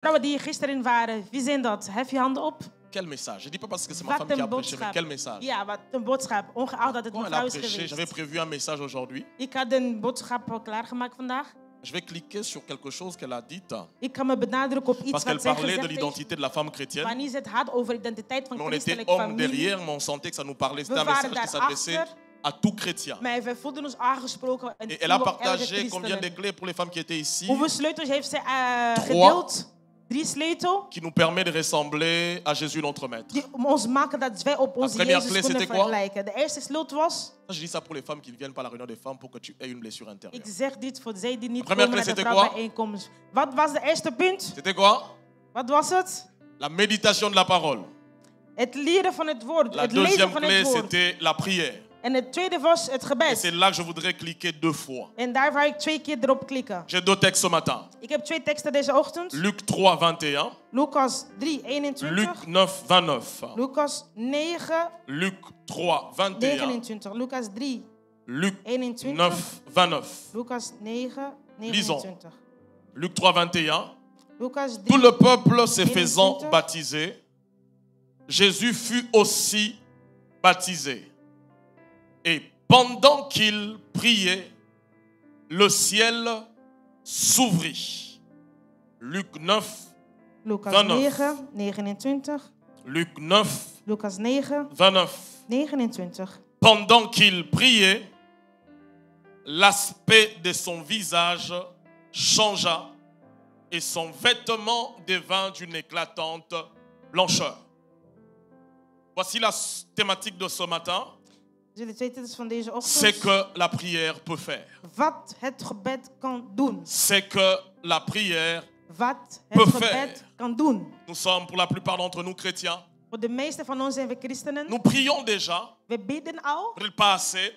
Vrouwen die hier gisteren waren, wie zijn dat? Hef je handen op. Quel message? Je ne dis pas parce que c'est ma Wat femme qui a een prêché, mais boodschap. quel message? Ja, wat een boodschap. Ongeacht dat het Quand mijn elle a vrouw is prêché, j'avais geweest. prévu un message aujourd'hui. Ik had een boodschap klaargemaakt vandaag. Je vais cliquer sur quelque chose qu'elle a dit. Ik kan me benadrukken op iets Parce wat qu'elle zij parlait de gezegd heeft. l'identité de la femme chrétienne. Wanneer ze het had over identiteit van Mais on était christelijke hommes familie. derrière, mais on sentait que ça nous parlait. C'était We un waren message qui s'adressait daarachter. à tout chrétien. Maar we voelden ons aangesproken. En Et elle a voor elke partagé combien christenen. de clés pour les femmes qui étaient ici, Hoeveel sleutels heeft ze 3. gedeeld? 3 sleutels. qui nous permet de ressembler à Jésus notre Maître. Die ons maken dat wij op onze première Jezus clé, kunnen c'était quoi? vergelijken. De eerste sleutel was. Je dis ça pour les femmes qui ne viennent pas à la réunion des femmes pour que tu aies une blessure intérieure. Ik zeg dit voor zij die niet Première komen naar clé, de c'était quoi? vrouwenbijeenkomst. Wat was de eerste punt? C'était quoi? Wat was het? La méditation de la parole. Het leren van het woord. La Het lezen deuxième van clé, het woord. c'était la prière. En het tweede was het Et gebed. c'est là que je voudrais cliquer 2 fois. En daar wou ik 2 keer erop klikken. J'ai 2 textes ce matin. Ik heb 2 teksten deze ochtend. Luc 3, 21. Lucas 3, 21. Luc 9, 29. Lucas 9, Luc 3, 21. 29. Lucas 3, Luc 21. 9, 29. Lucas 9, Lisons. 29. Luc 3, 21. Lucas 3, Tout le peuple se faisant 21. baptiser, Jésus fut aussi baptisé. Et pendant qu'il priait, le ciel s'ouvrit. Luc 9, Lucas 29. 9, 29. Luc 9, Lucas 9, 29. 29. Pendant qu'il priait, l'aspect de son visage changea et son vêtement devint d'une éclatante blancheur. Voici la thématique de ce matin. De twee titels van deze C'est ochtend. que la prière peut faire. Wat het gebed kan doen. C'est que la prière, Wat Peut het faire. gebed kan doen. nous sommes pour la plupart d'entre nous chrétiens, Voor de meeste van ons zijn we christenen. nous prions déjà, We bidden al. peut-être pas assez,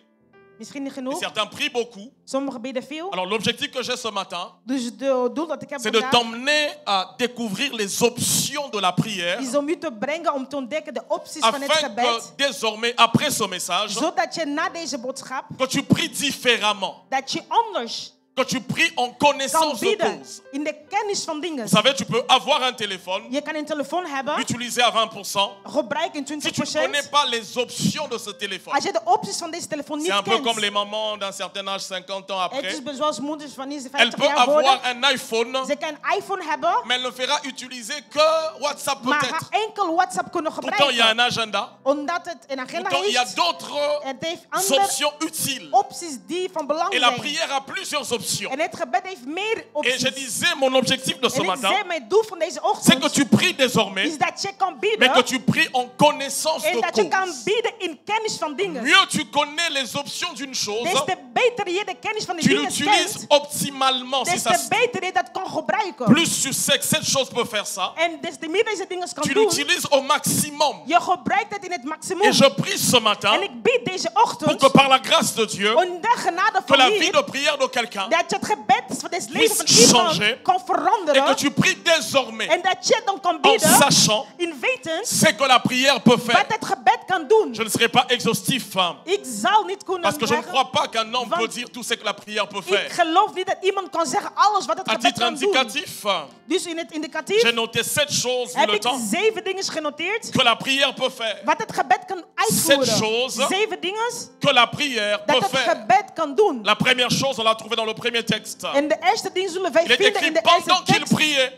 Misschien niet mais genoeg. certains prient beaucoup. Sommigen bidden veel. Alors l'objectif que j'ai ce matin, Dus het doel dat ik heb c'est de vandaag t'emmener à découvrir les options de la prière, is om u te brengen om te ontdekken de opties van het afin gebed. que désormais, après ce message, Zodat je na deze boodschap, que tu pries différemment, dat je anders que tu pries en kan connaissance de bidden. cause. In de kennis van dingen. Vous savez, tu peux avoir un téléphone, Je kan een telefoon hebben. l'utiliser à 20%. Gebruik in Si tu ne 20%. connais pas les options de ce téléphone, Als je de opties van deze telefoon c'est niet un peu kent. comme les mamans d'un certain âge, 50 ans Het après. is zoals moeders wanneer ze Elle 50 peut jaar worden. avoir un iPhone, Ze kan een iPhone hebben. mais elle ne fera utiliser que WhatsApp Maar peut-être. haar enkel WhatsApp kunnen Pourtant, il y a un gebruiken. agenda. Omdat het een agenda Pourtant, il y a heeft. d'autres Het heeft andere options utiles. opties die van belang Et la zijn. prière a plusieurs options. En het gebed heeft meer Et opties. je disais, mon objectif de ce En ik matin, zei, mijn doel van deze c'est que ochtend tu pries désormais, is dat je kan mais bidden. que tu pries en connaissance En de dat je kan cause. bidden in kennis van dingen. Mieux tu connais les options d'une chose, Des te beter je de kennis van die tu dingen l'utilises kent, optimalement. Si des ça, te beter je dat kan gebruiken. plus tu sais que cette chose peut faire ça, En des te meer deze dingen kan tu doen, l'utilises au maximum. je gebruikt het in het maximum. Et je prie ce matin En ik bid deze pour ochtend, que par la grâce de Dieu, om de genade que van la vie hier, de prière de quelqu'un dat je het gebed van dit leven van puisse iemand changer kan et veranderen. que tu pries désormais En dat je dan kan en bidden, sachant in wetens, c'est que la prière peut faire. wat het gebed kan doen. Je ne serai pas exhaustif Ik zal niet kunnen parce que je ne zeggen, crois pas qu'un homme Want- peut dire tout ce que la prière peut ik faire. geloof niet dat iemand kan zeggen alles wat het À gebed titre kan doen. indicatif, Dus in het indicatief j'ai noté 7 choses vu heb le ik temps 7 dingen genoteerd que la prière peut faire. wat het gebed kan uitvoeren. choses 7 dingen Que la prière dat peut het faire. gebed kan doen. La première chose, on l'a trouvé dans le premier texte. En de eerste ding zullen wij Il est vinden écrit in de pendant eerste qu'il tekst. priait.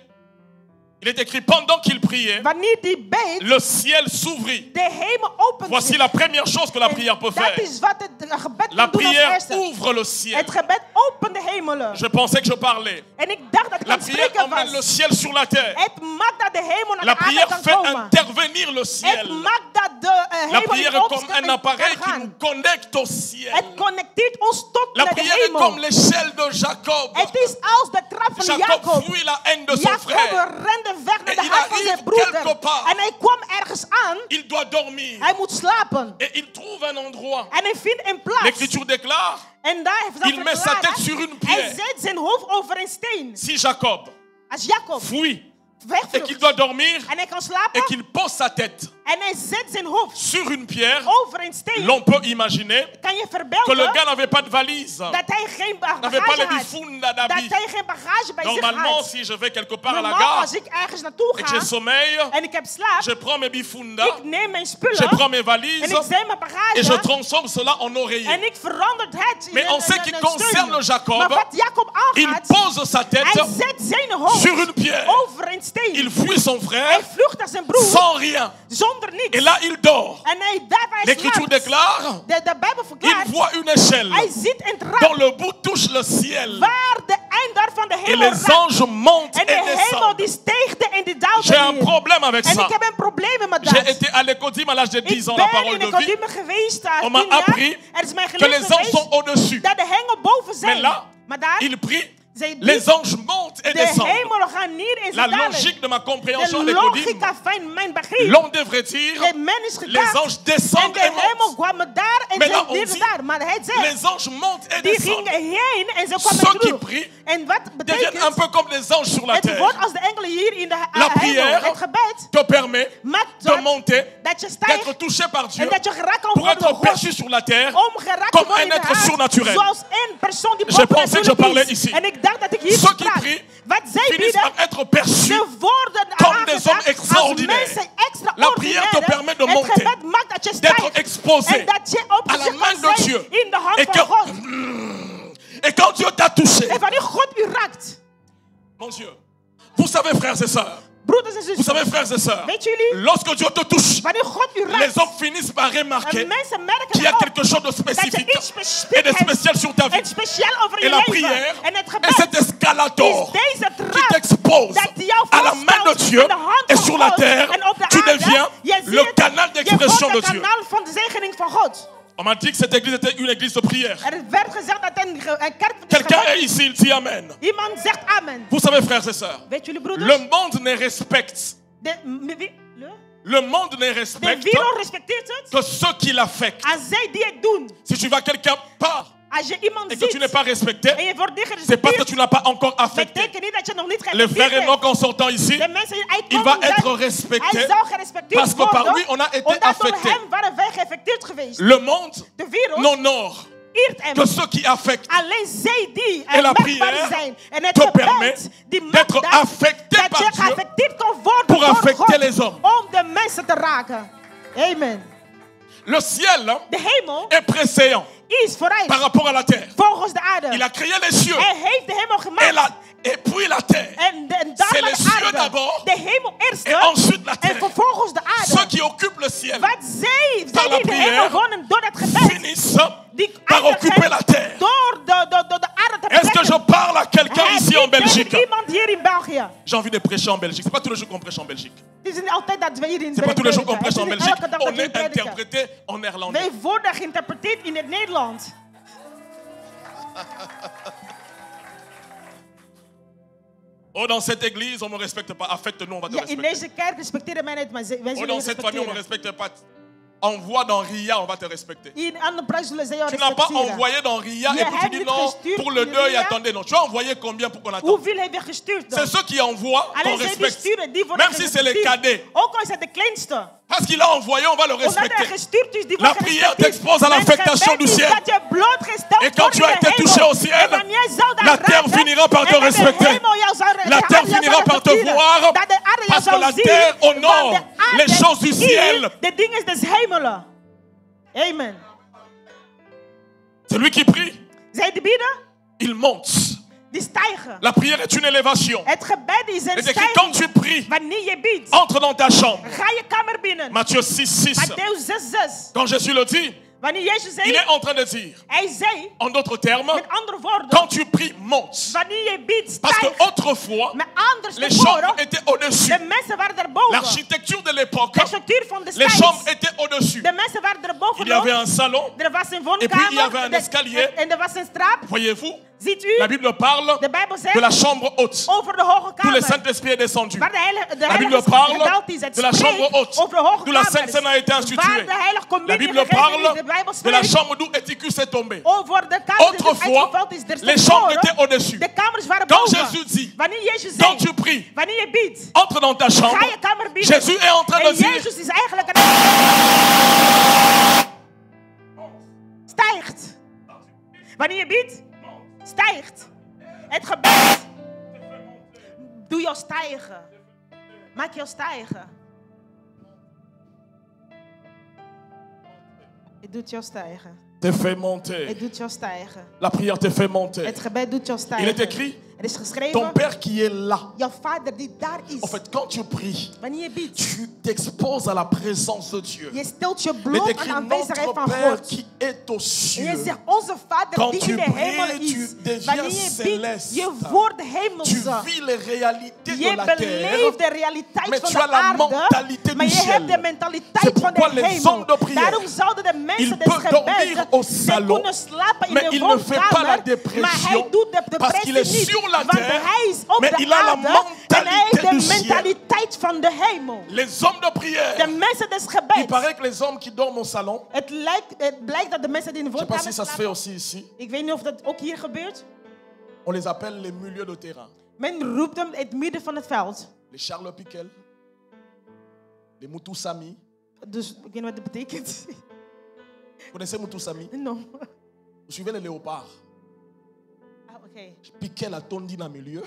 Il est écrit pendant qu'il priait, Wanneer die beet, le ciel s'ouvrit. de hemel opent Voici zich. la première chose que la En prière peut dat faire. is wat het gebed La kan doen als prière eerste. ouvre le ciel. Het gebed opent de hemelen. Je pensais que je parlais. En ik dacht dat ik La aan het prière spreken emmène le was. ciel sur la terre. Het maakt dat de hemel naar La de aarde prière kan fait komen. intervenir le Het ciel. maakt dat de La hemel prière in est comme un appareil kan qui nous gaan. connecte au ciel. Het connecteert ons tot La naar de prière est comme hemel. l'échelle de Jacob. Het is als de trap van Jacob Jacob. fuit la haine de son Jacob frère. rende weg naar Et de il haat van arrive zijn broeder. quelque part. En hij kwam ergens aan. Il doit dormir. Hij moet slapen. Et il trouve un endroit. En hij vindt een plaats. L'Écriture déclare, En daar heeft dat il met sa tête sur une Hij pierre. zet zijn hoofd over een steen. Si Jacob Als Jacob fuit et wegvlucht. qu'il doit dormir En hij kan et slapen. qu'il pose sa tête En hij zet zijn hoofd sur une pierre, over een steen. l'on peut imaginer Kan je que le verbeelden gars n'avait pas de valise, dat hij geen n'avait pas bagage les had. bifunda Dat d'habits. hij geen bagage bij zich Normalement, had. si je vais quelque part à la Normaal gare als ik ergens naartoe et que j'ai ga sommeil, en ik heb slaap, je prends mes bifunda, ik neem mijn je spullen prends mes en valises ik zet mijn et je bagage transforme cela en en oreiller. ik verander het in Mais en ce qui een concerne steun. Jacob, Maar wat Jacob il aangaat, pose sa hij tête zet zijn hoofd sur une pierre. over een steen. Il fuit son Hij frère vlucht naar zijn broer sans rien. zonder niets. Et là, il dort. En hij daarbij L'Écriture slaapt. déclare, De Bijbel il verklaart, voit une échelle hij ziet een dont trap le bout touche le ciel. waar de eind daarvan de Et hemel les raakt. anges montent En de et hemel descendent. die steegde en die daalde J'ai un neer. problème avec En ça. ik heb een probleem met J'ai dat. été à l'école à l'âge de 10 Ik ans, la ben parole in de de vie. Kodieme geweest, On m'a 10 jaar. appris Er is mij que geleerd les anges sont geweest au-dessus. dat de hengel boven zijn. Mais là, maar daar, il prie, zij les anges montent et de descendent. hemelen gaan neer en La ze dalen. logique de ma compréhension à De l'école, logica van mijn begrip. l'on devrait dire, De men is les gedacht. anges En descendent de et hemel montent. kwamen daar en Mais là, zij on neerden dit, daar. Maar hij zegt, les anges montent et die descendent. gingen heen en ze Ceux kwamen qui terug. prient En wat Deviennent un betekent peu comme les anges sur la het terre. wordt als de engelen hier in de La hemel. prière Het gebed te permet maakt de dat, monter, dat je stijgt d'être touché par Dieu, en dat je geraakt kan pour worden door être God. perçu sur la terre Om geraakt te comme worden un in de être aard, surnaturel. zoals een persoon die Je pensais que je bovennatuurlijk parlais is. ici. En ik dacht dat ik hier Ceux qui sprak. prient Wat zij finissent bieden, par être perçus ze worden comme des hommes aangedacht als extraordinaires. mensen La prière te permet de extraordinaire. Het monter, gebed maakt dat je d'être stijgt exposé en dat je op à la je main kan de zijn Dieu. in de hand Et van que- God. Et quand Dieu t'a touché, En wanneer God u raakt, mon Dieu, vous savez, frères et sœurs, broeders en vous zusters, savez, frères et sœurs, weet jullie, lorsque Dieu te touche, wanneer God u raakt, les hommes finissent par remarquer en mensen merken qu'il y a op quelque chose de dat je spécifique iets et specifiek de spécial sur ta vie. en speciaal over Et je la leven. prière En het est gebed cet escalator is deze qui trap t'expose dat jou à la main de vaststelt Dieu aan de hand et van sur la God. terre, En op de tu aarde, deviens je ziet le het, canal d'expression je de wordt Dieu. het kanaal van de zegening van God. On m'a dit que cette église était une église de prière. Er werd gezegd dat een kerk van Quelqu'un est gebed is. ici, il dit Amen. Iemand zegt amen. Vous savez, frères et sœurs, Weet jullie broeders? le monde ne respecte, le monde ne De respecte wereld respecteert het que ceux qui l'affectent. als zij die het doen. Si tu vas quelque part Als je iemand et que tu n'es ziet pas respecté, en je wordt niet c'est parce que gerespecteerd, tu n'as pas encore affecté. betekent niet dat je nog niet Le frère gerespecteerd Enoch, bent. en sortant ici, De mensen die il va uitkomen être zijn, respecté hij zou gerespecteerd parce que par worden, lui on a été omdat door affecté. hem waren wij geaffecteerd geweest. Le monde De wereld n'honore eert hem. que ceux qui affectent. Alleen zij die Et la merkbaar prière zijn. En het te permet gebed die maakt d'être dat, affecté dat par je Dieu geaffecteerd kan worden pour door affecter God les hommes. om de mensen te raken. Amen. Le ciel De hemel est préséant is vooruit par rapport à la terre. volgens de aarde. Il a créé les cieux Hij heeft de hemel et, gemaakt. et puis la terre. En C'est daarna les de cieux aarde. d'abord De hemel eerst. et ensuite la En terre. vervolgens de Ceux aarde. qui occupent le ciel Wat zij par la die de hemel prière wonen door het gebed. finissent Die par eindigen occuper la terre. door de aarde te Est-ce que je betrekken. parle à quelqu'un ici en Belgique? Iemand hier in België. J'ai envie de prêcher en Belgique. C'est pas tous les jours qu'on prêche en Belgique. Het is niet altijd dat we hier in C'est pas tous les jours qu'on prediken. prêche en Het is niet Belgique. elke dag On dat we est prediken. interprété en néerlandais. Wij worden geïnterpreteerd in het Nederlands. Oh, dans cette église, on ne me respecte pas. Affecte-nous, on va te Ja, in respecter. deze kerk respecteren mij niet, maar wij Oh, zullen dans je cette famille, on ne me respecteren. respecte pas. Envoie dans RIA, on va te respecter. In andere prijs zullen zij jou Tu n'as pas respecteren. envoyé dans RIA Je et puis tu hebt dis niet non, gestuurd pour le in deuil, RIA. attendez. Non, tu as envoyé combien pour qu'on attende? Hoeveel heb je gestuurd dan? C'est ceux qui envoient qu'on Alleen zij die respecte. sturen, die worden Même si c'est les gerespecteerd. cadets. Ook al is het de kleinste. Parce qu'il a envoyé, on va le Omdat hij respecter. gestuurd is, die La wordt prière gerespecteerd. t'expose à Mijn l'affectation gebed du is ciel. dat je blootgesteld Et quand wordt tu in as de été touché hemel. au ciel, En wanneer zou daar la terre raken, finira par te en dat de respecter. hemel jou zou- La terre jou zou finira par te respecteren. voir. Dat de aarde jou Parce que zou la zien, terre want honore de aarde les choses du ziet ciel. de dingen des hemelen. Amen. Celui qui prie, Zij die bieden, il monte. die stijgen. La prière est une élévation. Het gebed is een C'est écrit quand stijging. tu pries, Wanneer je biedt, entre dans ta chambre. ga je kamer binnen. Matthieu 6:6. Matthäus 6:6. Quand Jésus le dit, Wanneer Jezus il zei, est en train de dire, hij zei, en d'autres termes, met andere woorden, quand tu pries, monte. wanneer je biedt, Parce que stijg. autrefois, Maar anders les tevoren, chambres étaient au-dessus. de mensen waren erboven. L'architecture de l'époque, De structuur van de les stijg. chambres étaient au-dessus. De mensen waren erboven. Il y avait un salon, Er was een et puis il y avait woonkamer. un escalier. En er was een straat. Voyez-vous, Ziet u? la Bible parle De Bijbel de la zegt chambre haute, over de hoge d'où le kamer. Saint-Esprit est descendu. Waar de heilige, La Bible parle gedaald is. Het de la spreekt chambre haute, over de hoge d'où la kamers. Sainte Seine a été Waar instituée. de heilige La communie Bible gegeven parle is. De Bijbel de la spreekt chambre d'où Éticus est tombé. over de kamer die Autrefois, uitgeveld is. Er les stond chambres voor, étaient au-dessus. de kamers waren Quand boven. Jésus dit, Wanneer Jezus quand zei, tu pries, wanneer je biedt, entre dans ta chambre, ga je kamer binnen. Jésus est en train de En dire, Jezus is eigenlijk stijgt. Wanneer je biedt, stijgt. Het gebed doe jou stijgen. Maak jou stijgen. Het doet jou stijgen. te fait monter. Het doet jou stijgen. La prière te fait monter. Het gebed doet jou Il stijgen. est écrit, Er is ton geschreven, Père qui est là. jouw vader die daar is. En fait, quand tu pries, Wanneer je biedt, tu t'exposes à la présence de Dieu. je stelt je Il est bloot aan écrit, de aanwezigheid notre van Père God. qui est aux En je cieux. zegt, onze vader Quand die tu in de hemel pries, tu is. deviens Wanneer je céleste. biedt, je wordt Tu hemelse. vis les réalités de Je la terre. beleeft de realiteit Mais van tu de as la aarde, mentalité maar du je ciel. hebt de mentaliteit C'est van pourquoi de les hemel. hommes de prière, Daarom zouden de ils mensen des peuvent dormir gebeds, au ze salon, kunnen slapen in mais de il ne fait pas la woonkamer, dépression, maar hij doet de parce qu'il est depressie niet, sur la want terre, hij is op mais de il a la aarde en hij heeft mentalité du de ciel. mentaliteit van de hemel. Les hommes de De prière, mensen des il gebeds. paraît que les hommes qui dorment au salon, Het blijkt dat de mensen die in de je ne sais pas woonkamer si ça se fait slapen, aussi ici, ik weet niet of dat ook hier gebeurt. on les appelle les milieux de terrain. Men roept hem het midden van het veld. Les Charles Piquel, les Mutusami. Dus ik weet niet wat dat betekent. Vous connaissez Mutusami? No. Vous suivez les léopards. Ah, oké. Piquel a tourné dans le milieu.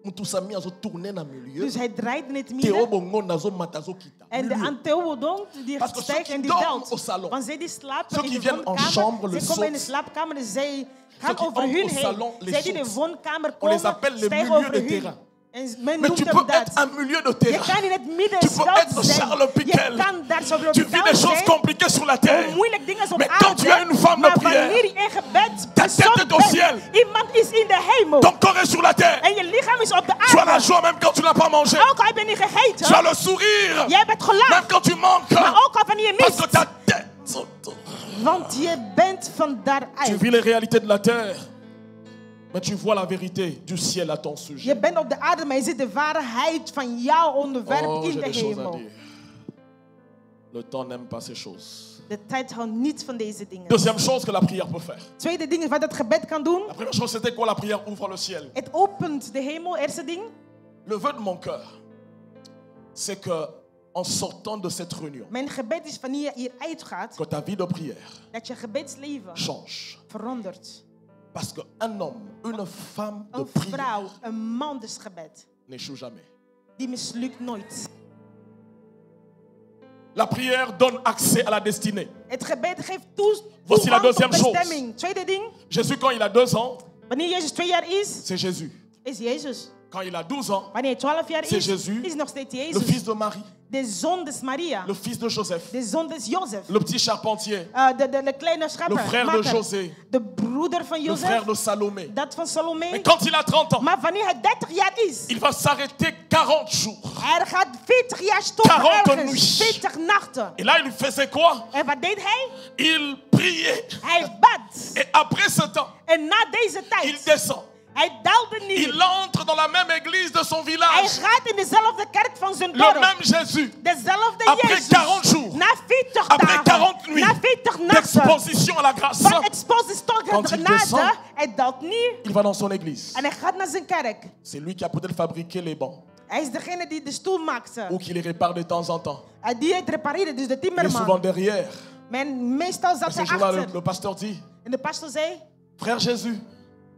Mutusami a tourné dans le milieu. Dus hij draait in het Théo midden. Bongo nazo matazo kita. En de Milieu. Anteodon die Parce que ceux stijgt qui en die dorment daalt. au salon, Want zij die slapen ceux in qui de viennent en chambre woonkamer. le Zij komen in de saut. slaapkamer en zij Ceux gaan qui over entrent hun au salon, heen. les Zij die in de sautent. woonkamer On les komen, appelle les stijgen milieux over de hun. terrain. En men Mais noemt tu hem peux dat. être un milieu de Je terrain. kan in het midden Tu peux veld être zijn. Charles Piquel. Je kan daar zo op Tu het vis veld des choses zijn. compliquées sur la terre. Moeilijk dingen op Mais quand aarde. tu as une femme de Maar prière, wanneer je in gebed ta tête est au ciel. iemand is in de hemel. Ton corps est sur la terre. En je lichaam is op de Tu as la aarde. joie même quand tu n'as pas mangé. Ook al heb je niet gegeten. Tu as le sourire Jij bent même gelachen. quand tu manques. Maar ook al wanneer je Parce que mist. ta tête. Want je bent van Tu daaruit. vis les réalités de la terre. Mais tu vois la vérité du ciel à ton Je sujet. bent op de aarde, maar je ziet de waarheid van jouw onderwerp Oh, in j'ai de des choses à hemel. dire. Le temps n'aime pas ces choses. De tijd houdt niet van deze dingen. Deuxième chose que la prière peut faire. Tweede ding is wat het gebed kan doen. La première chose, c'était quoi? La prière ouvre le ciel. Het opent de hemel. Eerste ding. Le vœu de mon cœur, c'est que en sortant de cette réunion, Mijn gebed is wanneer je hier uitgaat, que ta vie de prière dat je gebedsleven change. verandert. Parce qu'un homme, une femme de Een prière vrouw, een man des gebed, n'échoue jamais. die mislukt nooit. La prière donne accès à la destinée. Het gebed geeft Voici la toegang tot deuxième chose. bestemming. Tweede ding, Jésus, quand il a 2 ans, wanneer Jezus 2 jaar is, c'est Jésus. is Jezus. Quand il a 12 ans, Wanneer hij 12 jaar C'est is, Jésus, is nog steeds le Jezus. fils de Marie, De zoon des Maria. le fils de Joseph, De zoon des Jozef. le petit charpentier, De kleine schepper. le frère de maker. José, De broeder van le frère Jozef. de Salomé. Dat van Salome. Mais quand il a 30 ans, Maar wanneer hij 30 jaar is, il va s'arrêter 40 jours. hij gaat 40 jaar stoppen 40 ergens. nuits. 40 nachten. Et là, il faisait quoi? En wat deed hij? Il priait. Hij bad. Et après ce temps, En na deze il tijd, descend. hij daalde niet. Il entre dans la même église de son Hij village. gaat in dezelfde kerk van zijn Le dorp. même Jésus. Dezelfde Après Jezus. 40 jours. Na 40 Après dagen. 40 nuits Na 40 nachten. d'exposition à la grâce, Van expositie tot Quand il genade. descend, Hij daalt niet. il va dans son église. En hij gaat naar zijn kerk. C'est lui qui a peut-être fabriqué les bancs Hij is degene die de stoel maakte. ou qui les répare de temps en temps. En die het repareerde, dus de Il est souvent timmerman. derrière. Men meestal Et zat ce hij jour-là, achter. le pasteur dit, En de pastor zei, frère Jésus,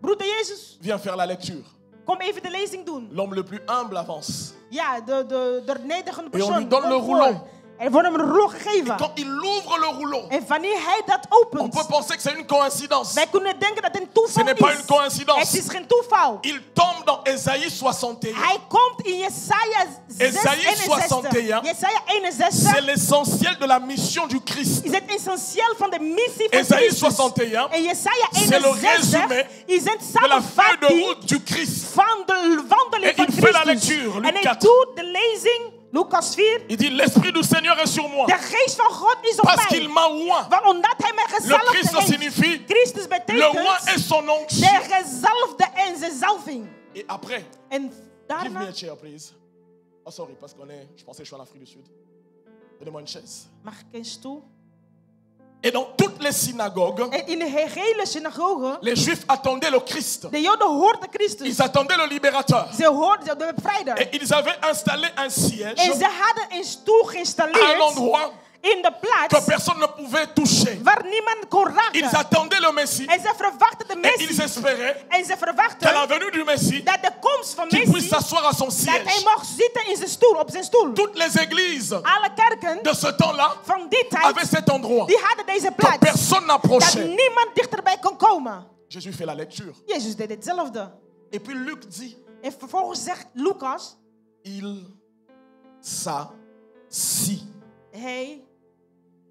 broeder Jezus, viens faire la lecture. kom even de lezing doen. L'homme le plus humble avance. Ja, de nederige Et on persoon. lui donne le komt voor. rouleau. Er wordt hem een rol gegeven. Quand il ouvre le rouleau, En wanneer hij dat on opent, peut penser que c'est une coïncidence. wij kunnen denken dat het een Ce toeval n'est pas une is. coïncidence. Het is geen toeval. Il tombe dans Ésaïe 61. Hij komt in Jesaja 6, Esaïe 61. 61. Jesaja C'est 61 l'essentiel de la mission du Christ. is het essentieel van de missie van Esaïe Christus. 61, En Jesaja c'est le 61 résumé is een de la feuille de samenvatting route du Christ. van de wandeling Et van il fait la Christus. lecture, Luc En hij 4. doet de lezing, Lucas 4. Il dit, l'Esprit du Seigneur est sur moi. De geest van God is op Parce qu'il mij. m'a oint. Want omdat hij mij Le gezalfd Christ heeft. signifie, Christus le betekent oint est son onction. de gezalfde en zijn zalving. Et après, En give me daarna, a chair, please. Oh, sorry, parce qu'on est, je pensais que je suis en Afrique du Sud. Donnez-moi une chaise. mag ik een stoel? Et dans toutes les synagogues, En in de hele synagoge, les Juifs attendaient le Christ. de Joden hoorden Christus. Ils attendaient le libérateur. Ze hoorden de bevrijder. Et ils avaient installé un siège En ze hadden een stoel à un geïnstalleerd endroit in de que plaats personne ne pouvait toucher. waar niemand kon Ils raken. attendaient le Messie En ze verwachten de et ils Messie. espéraient En ze qu'à la verwachten venue du Messie, dat de komst van qu'il puisse Messie, s'asseoir à son dat hij siège. mocht zitten in zijn stoel, op zijn stoel. Toutes les églises Alle kerken de ce temps-là van die avaient tijd, cet endroit die hadden deze que plaats. personne Dat n'approchait. niemand dichterbij kon komen. Jésus fait la lecture. Jezus deed hetzelfde. Et puis Luc dit, En vervolgens zegt Lucas, il s'assit. hij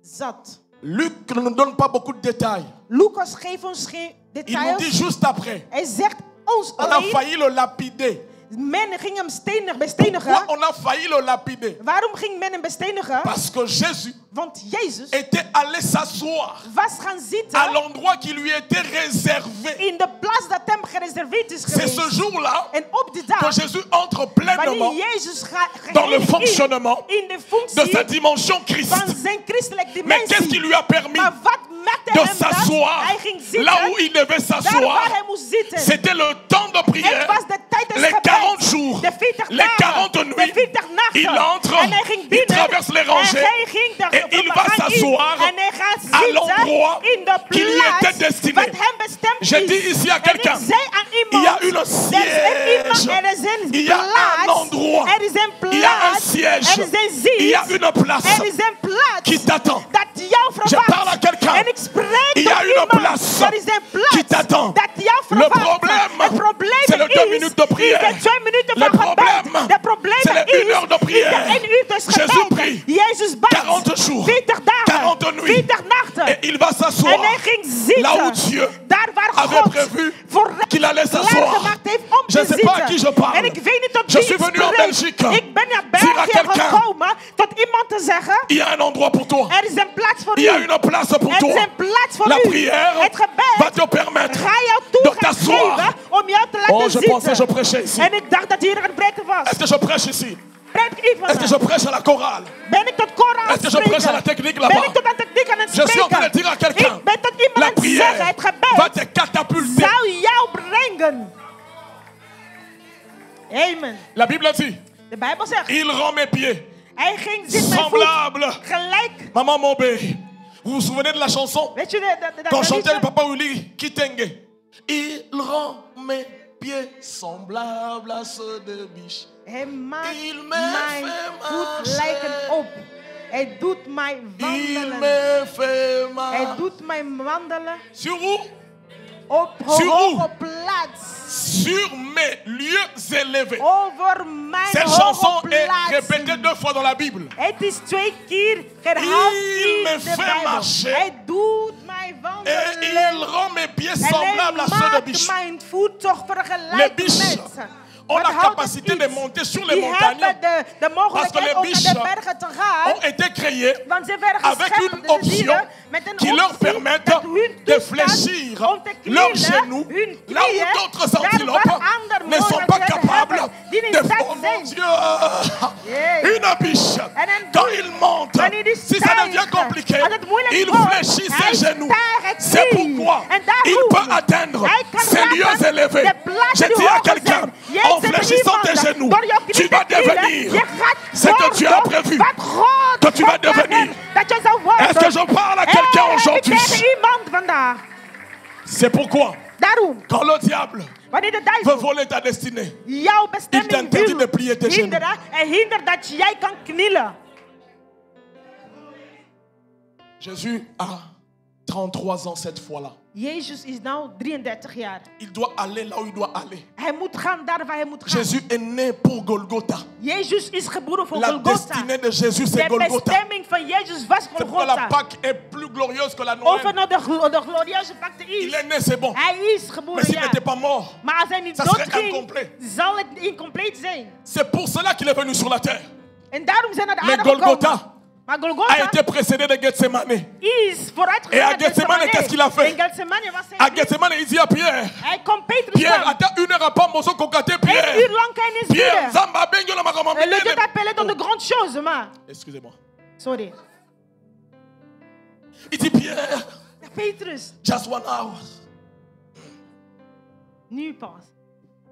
zat. Luc ne nous donne pas beaucoup de détails. Lucas geeft ons geen Il nous dit details. juste après, Hij zegt ons on a alleen, failli le lapider. men ging hem Pourquoi bestenigen. on a failli le lapider? Waarom ging men hem bestenigen? Parce que Jésus Want Jezus était allé s'asseoir was gaan à zitten l'endroit qui lui était réservé. in de plaats dat hem gereserveerd is C'est ce geweest. jour-là En op die que dag, Jésus entre pleinement wanneer Jezus gaat dans le fonctionnement in de de functie sa dimension Christ. van zijn christelijke Mais qu'est-ce qui dimensie. lui a permis Maar wat maakte de hem dat? s'asseoir Hij ging zitten là où il devait daar waar s'asseoir? hij moest zitten. C'était le temps de Het prière, was de tijd des les gebeds. 40 jours, De 40 les dagen, 40 de nuits. 40 nachten. Il entre, en hij ging il binnen. traverse les En rangées hij ging de et il va gang in. s'asseoir En hij gaat à zitten l'endroit in de qui lui plaats était destiné. wat hem bestemd Je is. dis ici à En quelqu'un, ik zei aan il iemand, y a une er is een siège, iemand, er is een il y a un plaats, endroit, er is een il y a un plaats, siège, er is een ziet, il y a une place er is een plaats qui t'attend. dat jou Je parle à verwacht. quelqu'un. En ik spreek Il y a tot une iemand, place er is een plaats qui t'attend. dat jou Le verwacht. problème, Het probleem c'est le 2 is, minutes de prière. is de 2 minuten Le van gebed. problème, De probleem c'est les 1 heure de prière. is de 1 uur des Jésus gebed. prie. Jezus bad 40 jours, 40 dagen, 40 nuits. 40 nachten. Et il va En s'asseoir hij ging zitten là où Dieu daar waar avait God prévu vooruit qu'il allait s'asseoir. klaargemaakt heeft om Je te sais pas à qui je zitten. parle. En ik weet niet op Je wie suis ik venu en spreek. Belgique. Ik ben naar Dire à België quelqu'un. gekomen tot iemand te zeggen, Il y a un endroit pour toi. er is een plaats voor Il y a u. une place pour Er is toi. een plaats voor La u. prière Het gebed va te permettre ga jou de toe gaan t'asseoir. geven om jou te laten Oh, je pensais je zitten. prêchais ici. En ik dacht dat hier een preken was. Est-ce que je prêche ici? Preek u van Est-ce que je prêche à la chorale? Ben ik tot koren aan Est-ce het que je prêche à la spreken? technique Ben là-bas? ik tot aan de techniek aan het Je suis en train de spreken? dire à quelqu'un, Ik ben tot iemand la aan het zeggen, prière het va gebed te catapulter. zou jou brengen. Amen. La Bible dit, De Bijbel zegt, il rend mes pieds hij ging zitten mijn voet semblables. gelijk. Maman Mobé, vous vous souvenez de la chanson? Weet je dat Quand chantait le liedje? papa Willy Kitenge. Il rend mes pieds semblables à ceux de biche. Hij maakt Il me mijn fait voet marcher. lijken op. Hij doet mij Il wandelen. me fait Hij mal. doet mij wandelen Sur où? op Sur hoge plaats. Sur mes lieux élevés. Over mijn Cette hoge chanson est répétée plaatsen. 2 fois dans la Bible. Het is 2 keer herhaald Il in me de fait Bijbel. marcher. Hij doet mij Et wandelen. il rend mes pieds En hij semblables à ceux de maakt biche. mijn voet toch Les vergelijken biches met. ont Wat la houdt het capacité de iets? monter sur les Die montagnes. hebben de mogelijkheid les om naar biches de bergen te gaan. Ont été créés Want ze werden avec geschept, une de option dieren, met een qui leur optie permet dat hun de toestaat fléchir om te leurs knielen, genoux hun là où knieën, d'autres daar antilopes waar andere ne sont pas mogelijkheden capables hebben, die niet de in staat oh mon zijn. Dieu. Yeah. Une biche, En een quand boer, il monte, wanneer die si ça stijgt, devient compliqué, als het moeilijk il wordt, fléchit hij ses genoux. stijgt C'est knie. pourquoi En daarom, il peut atteindre hij kan ces raken lieux élevés. de plaatsen Je die dis à hoger quelqu'un, zijn. Jij en zegt fléchissant tes iemand, genoux, door jouw knie tu te vas knielen, devenir je gaat ce que Dieu a worden prévu. wat God Que tu vas vertelt devenir. dat je zou worden. Est-ce que je parle à quelqu'un Hey, aujourd'hui? ik tegen iemand vandaag. C'est pourquoi, Daarom, quand le diable wanneer de veut duivel voler ta destinée, jouw il bestemming t'interdit wil de plier tes genoux. hinderen en hindert dat jij kan knielen. Jésus a 33 ans cette fois-là. Jezus is nu 33 jaar. Il doit aller là où il doit aller. Hij moet gaan daar waar hij moet gaan. Jésus est né pour Golgotha. Jezus is geboren voor La Golgotha. destinée de Jésus, c'est De Golgotha. bestemming van Jezus was C'est pourquoi la Golgotha. Pâque est plus glorieuse que la Of het Noël. nou de glorieuze pakte Il is. est né, c'est bon. Hij is Mais geboren, s'il ja. n'était pas mort, Maar als hij niet ça serait doodging, incomplet. zal het incompleet zijn. C'est pour cela qu'il est venu sur la terre. En daarom zijn er de Mais aarde gekomen. Golgotha Maar a Golgotha été précédé de Gethsemane. is vooruitgegaan Et à naar Gethsemane, qu'est-ce qu'il a fait? In Gethsemane was hij À niet. Gethsemane, il dit à Pierre, Hij komt Petrus Pierre, aan. attends 1 heure après, mozo kokate 1 Pierre. uur lang kan je niet Pierre, bidden. Zamba benjo la makamama. En le Dieu t'appelait dans de grandes choses, maar. Excusez-moi. Sorry. Il dit Pierre, Petrus, just 1 hour. nu pas.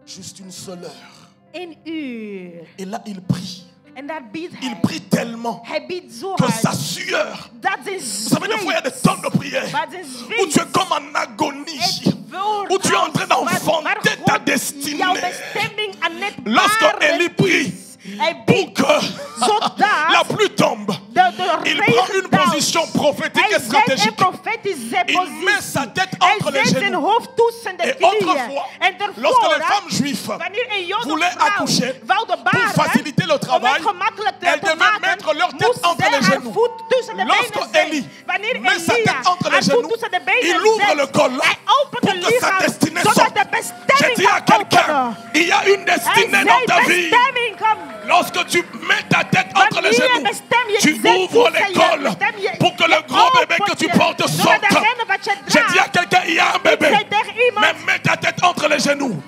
Juste une seule heure. 1 uur. Et là, il prie. En daar biedt Il hij. prie tellement Hij biedt zo que sa hard. sueur. Dat zijn Vous savez, des fois, il y a des temps de prière Maar zijn où tu es zweet. comme en agonie. Het woord Où tu es en train d'enfanter waar ta God destinée. jouw bestemming aan het Lorsque baren Élie prie is. Hij pour biedt que zodat la pluie tombe, il prend une position prophétique Hij et zet een stratégique. profetische Il met positie. sa tête Hij entre les zet zijn genoux. hoofd tussen de Et knieën. autrefois, En lorsque les daarvoor, femmes juives wanneer een Joodse voulaient vrouw accoucher, wou de pour baren, faciliter le om travail, het gemakkelijk elles te devaient maken, mettre leur tête moest entre zij les haar genoux. voet tussen de Lorsque benen zetten. Élie Wanneer met sa Elia tête entre les haar voet genoux, tussen de benen il ouvre zet, le col hij opent pour de que sa lichaam, destinée zodat sorte. de J'ai bestemming dit à kan quelqu'un, openen. il y a une Hij destinée zei dans ta vie. bestemming kan. Lorsque tu mets ta tête entre les Wanneer genoux, bestem je tu zet ouvres tussen les je cols bestem je- pour que le je gros bébé que opent tu je, portes zodat sorte. degene wat je J'ai dit à draagt, quelqu'un, il y a un bébé, zei tegen iemand, mais mets ta tête entre les genoux.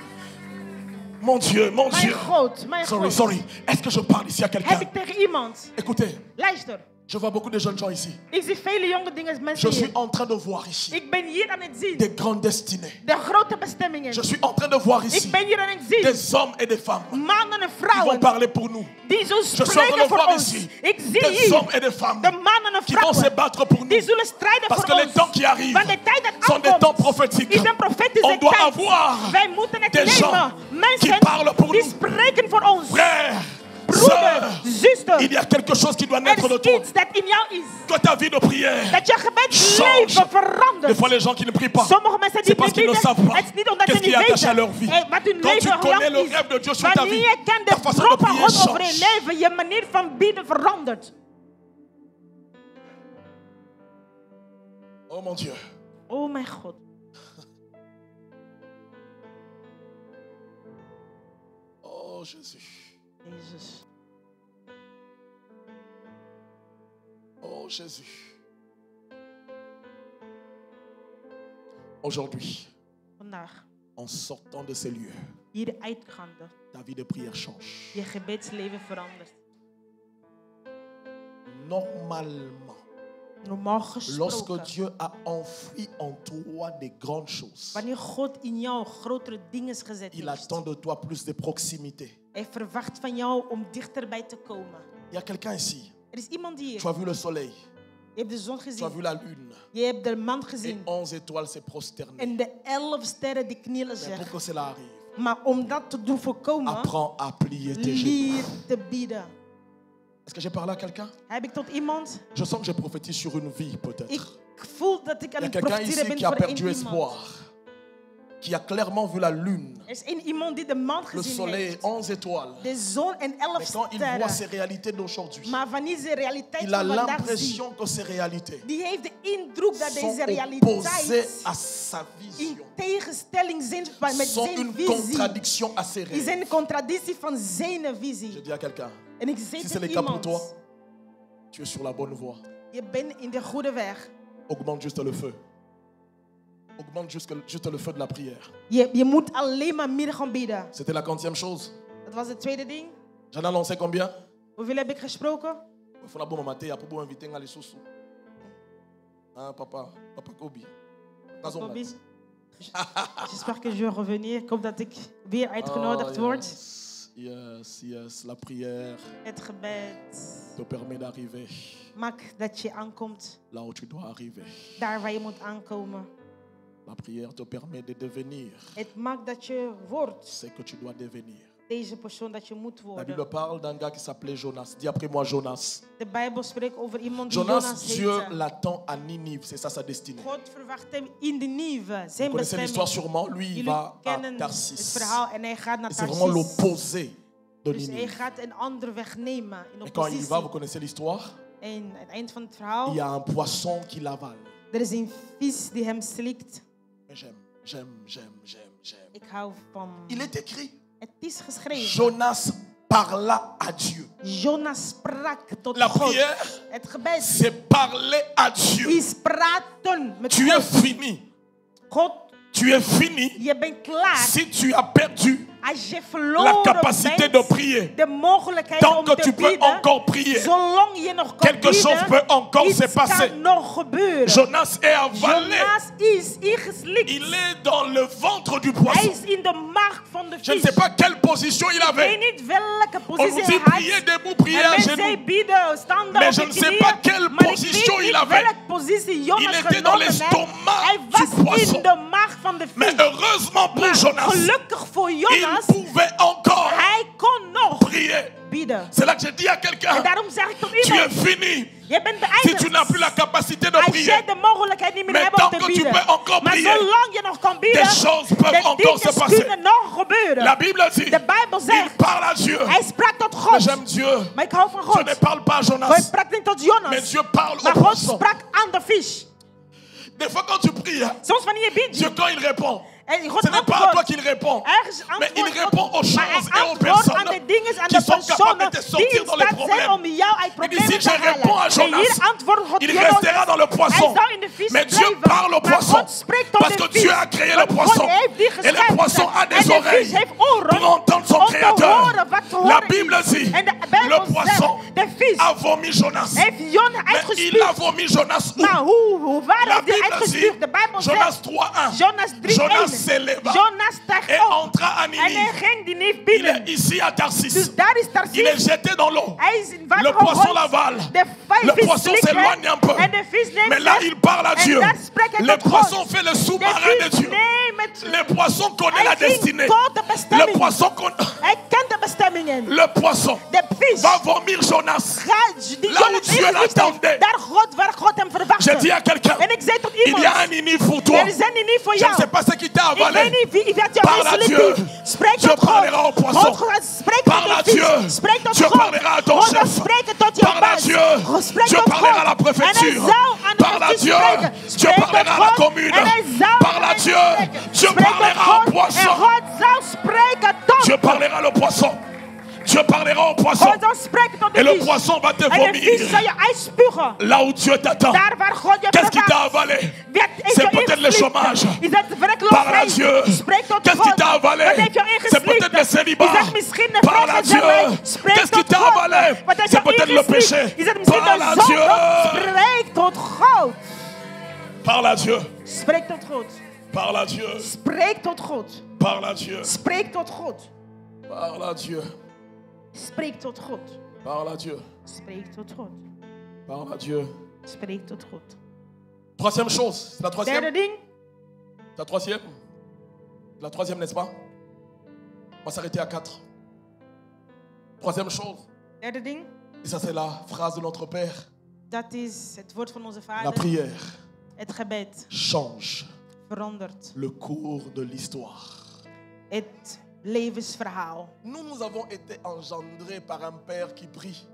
Mon Dieu, mon mijn Dieu. God, mijn Sorry, God. sorry. Est-ce que je parle ici à quelqu'un? Heb ik tegen iemand. Écoutez, Luister, je vois beaucoup de jeunes gens ici. ik zie vele jonge dingen, Je mensen suis hier. en train de voir ici Ik ben hier aan het zien. des grandes destinées. De grote bestemmingen. Je suis en train de voir ici Ik ben hier aan het zien. des hommes et des femmes Mannen en qui vont vrouwen parler pour nous. die zullen Je suis en train spreken de voor voir ons. ici Ik zie des hier hommes et des femmes de mannen en qui vont se vrouwen battre pour nous. die zullen strijden Parce voor que les ons. temps qui arrivent Want de tijd dat sont des temps aankomt prophétiques. is een profetische On doit tijd. avoir Wij moeten het des gens nemen. qui Mensen parlent pour die nous. spreken voor ons. Frères, Broeder, sœurs, zuster, il y a quelque chose qui doit er naître de is toi. iets dat in jou is. Que ta vie de prière Dat je gebedsleven change. Des verandert. fois, les gens qui ne prient pas, Sommige mensen c'est die parce niet qu'ils ne bidden, savent pas het is niet omdat ze qu'est-ce qui niet est attaché à leur weten vie. wat hun Quand tu leven connais le gelang is. rêve de Dieu sur ta vie, Wanneer je kent ta de façon de droom van prier God over je change. leven, je manier van bidden verandert. Oh mon Dieu. Oh mijn God. Oh Jésus. Jezus. Oh Jésus. Aujourd'hui, Vandaag, en sortant de ces lieux, hier uitgaande, ta vie de prière change. je gebedsleven verandert. Normalement, Normaal lorsque gesproken, Dieu a enfoui en toi des grandes choses, wanneer God in jou grotere dingen gezet il heeft, attend de toi plus de proximité. hij verwacht van jou om dichterbij te komen. Il y a quelqu'un ici. Er is iemand hier. Tu as vu le soleil, Je hebt de zon tu as vu gezien. la lune. Je hebt de maan Et gezien. 11 étoiles s'est prosterné. En de 11 sterren die knielen Mais zich. pour que cela arrive, Maar om dat te doen voorkomen, apprends à plier tes genoux. leer te bieden. Est-ce que j'ai parlé à quelqu'un? Heb ik tot iemand? Je sens que je prophétise sur une vie peut-être. Ik voel dat ik Il aan y a het quelqu'un profiteren ici ben qui a voor één perdu iemand. espoir, qui a clairement vu la lune, Er is één iemand die de maan le gezien soleil, heeft. 11 étoiles. De zon en 11 Mais quand il voit ces sterren. réalités d'aujourd'hui, Maar wanneer ze realiteit il a van vandaag ziet, l'impression que ces réalités die heeft de indruk dat sont deze opposées realiteit à sa in vision, tegenstelling zijn met sont zijn une visie. contradiction à ses Is rêves. een contradictie van zijn Je visie. dis à quelqu'un, En ik si zeg c'est le tegen cas pour iemand, toi, tu es sur la bonne voie. je bent in de goede weg. Augmente juste le feu. Augmente juste le feu de la prière. Je moet alleen maar meer gaan bidden. C'était la 40e chose. Dat was het tweede ding. J'en ai annoncé combien? Hoeveel heb ik gesproken? Il faut d'abord m'amater, il faut inviter à les sous. Ah, papa Kobi. Bobby, j'espère que je vais revenir. Ik hoop dat ik weer uitgenodigd word. Yes, la prière Het gebed te permet d'arriver maakt dat je aankomt là où tu dois arriver. daar waar je moet aankomen. La prière te permet de devenir Het maakt dat je wordt ce que tu dois devenir. deze persoon dat je moet La worden. Bible parle d'un gars qui s'appelait Jonas. Dis après moi Jonas. De Bijbel spreekt over iemand die Jonas, Jonas Dieu heette. l'attend à Ninive, c'est ça sa destinée. God verwacht hem in de nieuwe, Vous zijn connaissez l'histoire bestemming. sûrement. Lui, il Jullie va à kennen het Tarsis. verhaal en hij gaat naar Et c'est vraiment Tarsis. l'opposé de Dus hij Ninive. gaat een andere weg nemen in Et quand il y va, vous oppositie. connaissez l'histoire. En aan het eind van het Il verhaal, y a un poisson qui l'avale. er is een vis die hem slikt. Mais j'aime. Ik hou van... Il est écrit. Het is geschreven. Jonas parla à Dieu. Jonas sprak tot La God. prière, Het gebed c'est parler à Dieu. is praten met Tu es God. fini. God, Tu es fini je bent klaar. si tu as perdu Als je la verloren capacité de bent, prier. de mogelijkheid Tant om que te tu peux bidden, encore prier, zolang je nog kan quelque chose bidden, peut encore se iets passer. kan nog gebeuren. Jonas est avalé. Jonas is ingeslikt. Il est dans le ventre du Hij poisson. is in de maag van de Je ne vis. sais pas quelle position il Ik weet avait. niet welke On positie nous dit hij prier had. debout, prier En à mensen genoux. bidden, standen Mais op je de ne sais knieën, pas quelle maar position ik il weet niet avait. welke positie Jonas Il était dans genomen heeft. l'estomac Hij du was poisson. in de maag van de Mais vis. heureusement pour Maar Jonas, gelukkig voor il Jonas, pouvait encore hij kon nog prier. bidden. C'est là que je dis à quelqu'un, En daarom zeg ik tot tu es iemand, fini. je bent Si tu n'as plus la beëindigd. capacité de Als prier, jij de mogelijkheid niet meer Mais hebt om tant te que tu bidden, peux encore maar prier, zolang je nog kan bidden, des choses peuvent de encore se dingen passer. kunnen nog gebeuren. la Bible dit, De Bijbel il zegt, parle à Dieu. hij sprak tot Mais God. j'aime Dieu. Maar ik hou van Je God. ne parle pas à God Jonas, sprak niet tot mais Jonas, Dieu parle au maar God poisson. sprak aan de vis. Des fois quand tu pries, Soms wanneer je bidt, Dieu quand il répond, en God ce n'est pas à toi qu'il répond, ergens mais il antwoord répond aux God, maar hij choses et aux antwoordt aan personnes de dingen en qui de sont capables personen de te die sortir in dans les staat zijn problèmes. om jou uit Il dit, problemen si te je réponds à halen. En Jonas, hier antwoordt God il Jonas. restera dans le poisson. Hij zou in de vis Mais Dieu blijven. parle au Maar poisson. God spreekt tot Parce de que vis. Dieu a créé le Want poisson. God heeft die Et le geschapen. poisson a En des de oreilles vis heeft oren pour entendre son om te créateur. horen wat te La horen Bible is. dit, En de le Bijbel poisson zegt, de vis a vomi Jonas. heeft Jonas Mais il a uitgespuugd. vomi Jonas où? Maar waar La heeft hij Bible dit, uitgespuugd? De Bijbel Jonas zegt, 3:1. Jonas 3:1. Jonas s'éleva Jonas et stijgt op. entra à En hij Ninive. ging die neef Il binnen. est ici à Tarsis. Dus daar is Il est Tarsis. jeté dans l'eau. Hij is in Le water poisson gegooid. l'avale. De Le vis poisson slikt s'éloigne un peu. en de vis neemt Mais là, zich. il parle à En Dieu. daar spreekt hij Le tot poisson God. fait le De sous-marin de vis Dieu. neemt Le poisson connaît la Hij ging destinée. tot de Le bestemming. poisson connaît. Hij kent de bestemmingen. Le poisson De vis va vomir Jonas. gaat die Là où Jonas Dieu ingeslikt heeft. l'attendait. Daar waar God hem Je verwachtte. dis à quelqu'un, En ik zei tot il iemand, y a un Ninive pour toi. er is een niet voor Je ne jou. sais pas ce qui t'a Ik weet avalé. niet wie dat jou Parle à inslikt Dieu. heeft. Spreek Dieu tot God. parlera au poisson. God spreekt Parle à tot de Dieu. vis. Spreek tot Dieu God. parlera à ton God chef. spreekt tot jouw Parle à baas. Dieu. God spreekt Dieu tot parlera God. à la préfecture. En hij zou aan de Parle à justitie Dieu. spreken. Dieu Spreek tot parlera à la God. commune. En hij zou Parle à aan de Dieu. spreken. Dieu Spreek tot parlera au God. poisson. En God zou spreken tot Dieu parlera le poisson. Dieu parlera au poisson. God zou spreken tot de Et le vis. poisson va te En de vis vomir. zal je uitspugen. Là où Dieu t'attend. Daar waar God je Qu'est-ce qui t'a verwacht. avalé? Wat heeft C'est jou peut-être le ingeslikt? chômage. Is het Parle à werkloosheid? Dieu. Spreek tot Qu'est-ce qui God. t'a avalé? Wat heeft jou C'est ingeslikt? peut-être le célibat. Is het misschien de Parle à vrijgezelligheid? Dieu. Spreek Qu'est-ce qui tot t'a God. avalé? Wat heeft C'est jou peut-être le ingeslikt? péché. Is het misschien Parle à de Dieu. zonde? Spreek tot God. Parle à Dieu. Spreek tot God. Parle à Dieu. Spreek tot God. Parle à Dieu. Spreek tot God. Parle à Dieu. Spreek tot God. Parle à Dieu. Spreek tot God. Parle à Dieu. Spreek tot God. Troisième chose. C'est la troisième. Derde ding. La troisième. La troisième, n'est-ce pas? On va s'arrêter à 4. Troisième chose. Derde ding. Et ça, c'est la phrase de notre Père. Dat is het woord van onze La Vader. prière Het gebed change verandert le cours de l'histoire. het levensverhaal. Nous avons été engendrés par un Père qui prie.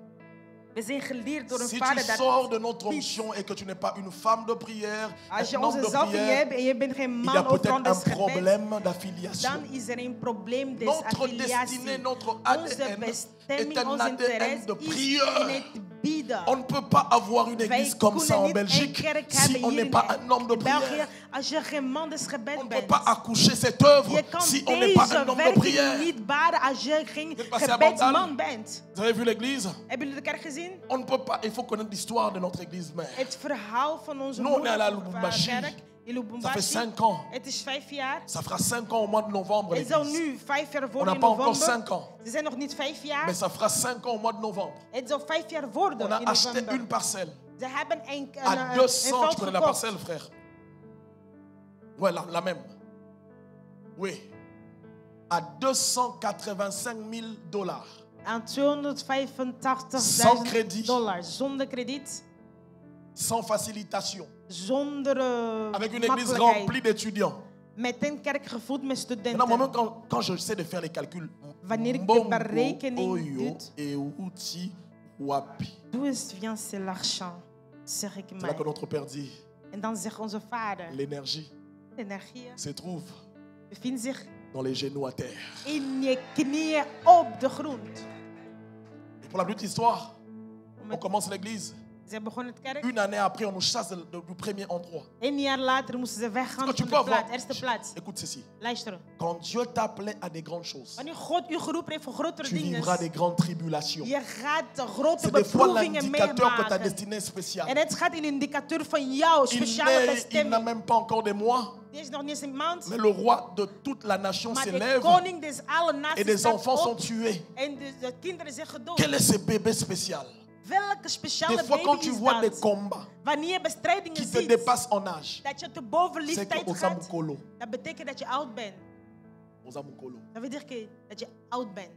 We zijn geleerd door een Si vader tu dat sors de notre onction et que tu n'es pas une femme de prière, als je un homme onze de zalving prière, hebt en je bent geen il y man a of vrouw peut-être des un gebeds, problème d'affiliation. dan is er een probleem des Notre affiliatie. destinée, notre Onze ADN bestemming, est un ons ADN interesse de is prière. in het bidden. On ne peut pas avoir une église comme ça en Belgique si on n'est pas un homme de België prière. als je geen man des On gebed ne peut bent. pas accoucher cette œuvre Je kan si on n'est pas deze un homme de werking prière. niet baren als je geen Dit passé à gebedsman Mandal. bent. Vous avez vu l'église? Hebben jullie de kerk gezien? On ne peut pas, il faut connaître l'histoire de notre église mère. Het verhaal van onze Nous, on est à la moeder Lubumbashi. kerk in Ça fait Lubumbashi. 5 ans. Het is 5 jaar. Ça fera 5 ans au mois de novembre. Het zal l'église. nu 5 jaar On worden n'a in pas encore november. 5 ans. Ze zijn nog niet 5 jaar. Mais ça fera 5 ans au mois de novembre. Het zal 5 jaar worden On a in acheté november. une parcelle. Ze hebben een À 200, veld tu connais la gekocht. parcelle, frère? Ouais, la même. Oui. À 285 000 $. Aan Sans crédit. $285.000 zonder krediet, Sans facilitation. zonder Avec une église makkelijkheid. remplie d'étudiants. Met een kerk gevuld met Maintenant, studenten. moi-même, quand je sais de faire les calculs, Wanneer ik de Mbongo, berekening Oyo doe, et Uti Wapi. d'où vient c'est l'argent, zeg ik C'est là mij. que notre Père dit, En dan zegt onze vader, l'énergie de energie se trouve bevindt zich dans les genoux à terre. in je knieën op de grond. Et pour la petite histoire, Om on het commence l'église. Ze begonnen het kerk. Une année après, on nous chasse du premier endroit. 1 jaar later moesten ze weggaan Parce que van tu peux de avoir... plaats, eerste plaats. Écoute ceci. Luister. Quand Dieu t'appelait à des grandes choses, Wanneer God u geroepen heeft voor grotere tu dingen, vivras des grandes tribulations. je gaat grote C'est des fois beproevingen l'indicateur que ta meemaken. destinée est spéciale. En het gaat in een indicateur van jouw speciale Il n'a bestemming. même pas encore des mois, Dit is nog niet eens een maand, mais le roi de toute la nation maar de s'élève koning des alle et naties des staat enfants sont op tués. en de kinderen zijn gedood. Quel est ce bébé spécial? Welke speciale Des fois, quand baby tu is vois des dat? combats Wanneer je bestrijdingen qui te ziet, dépassent en âge, dat je te boven c'est leeftijd qu'au gaat, Zamukolo. dat betekent dat je oud bent. Au Zamukolo. Dat wil zeggen dat je oud bent.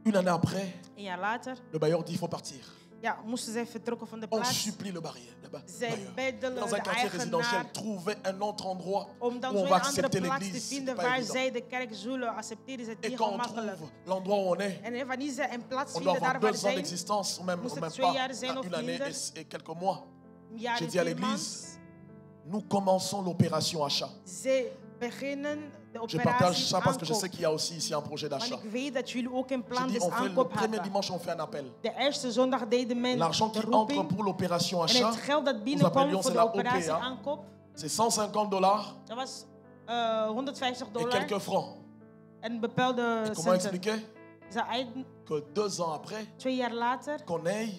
Une année après, 1 jaar later, le bailleur dit il faut partir. ja, moesten zij vertrokken van de On plaats. supplie le Zij bailleur. beddelen Dans de un quartier résidentiel, eigenaar trouver un autre endroit om où dan on zo'n va andere accepter plaats te l'église. C'est vinden pas waar évident. zij de kerk zullen accepteren. Is het Et niet quand on gemakkelijk. trouve l'endroit où on est, En wanneer ze een plaats on doit vinden avoir daar waar 2 ans zij d'existence, ou même moest het pas 2 jaar zijn of une année minder. et quelques mois. een jaar J'ai en dit à 4 l'église, maanden. nous commençons l'opération achat. Ze beginnen de Je partage operatie ça parce que je sais aankoop. qu'il y a aussi ici un projet Want d'achat. ik weet dat jullie ook een J'ai plan dit, des on fait le aankoop premier hebben. dimanche, on fait un appel. De eerste zondag deden men L'argent de qui entre roeping. pour l'opération En achat, het geld dat nous binnenkomt appelions voor c'est de la OP, operatie hein. aankoop, C'est $150 dat was $150 et quelques francs. en bepaalde Et comment centen. expliquer Ze uit que 2 ans après, 2 jaar later qu'on ait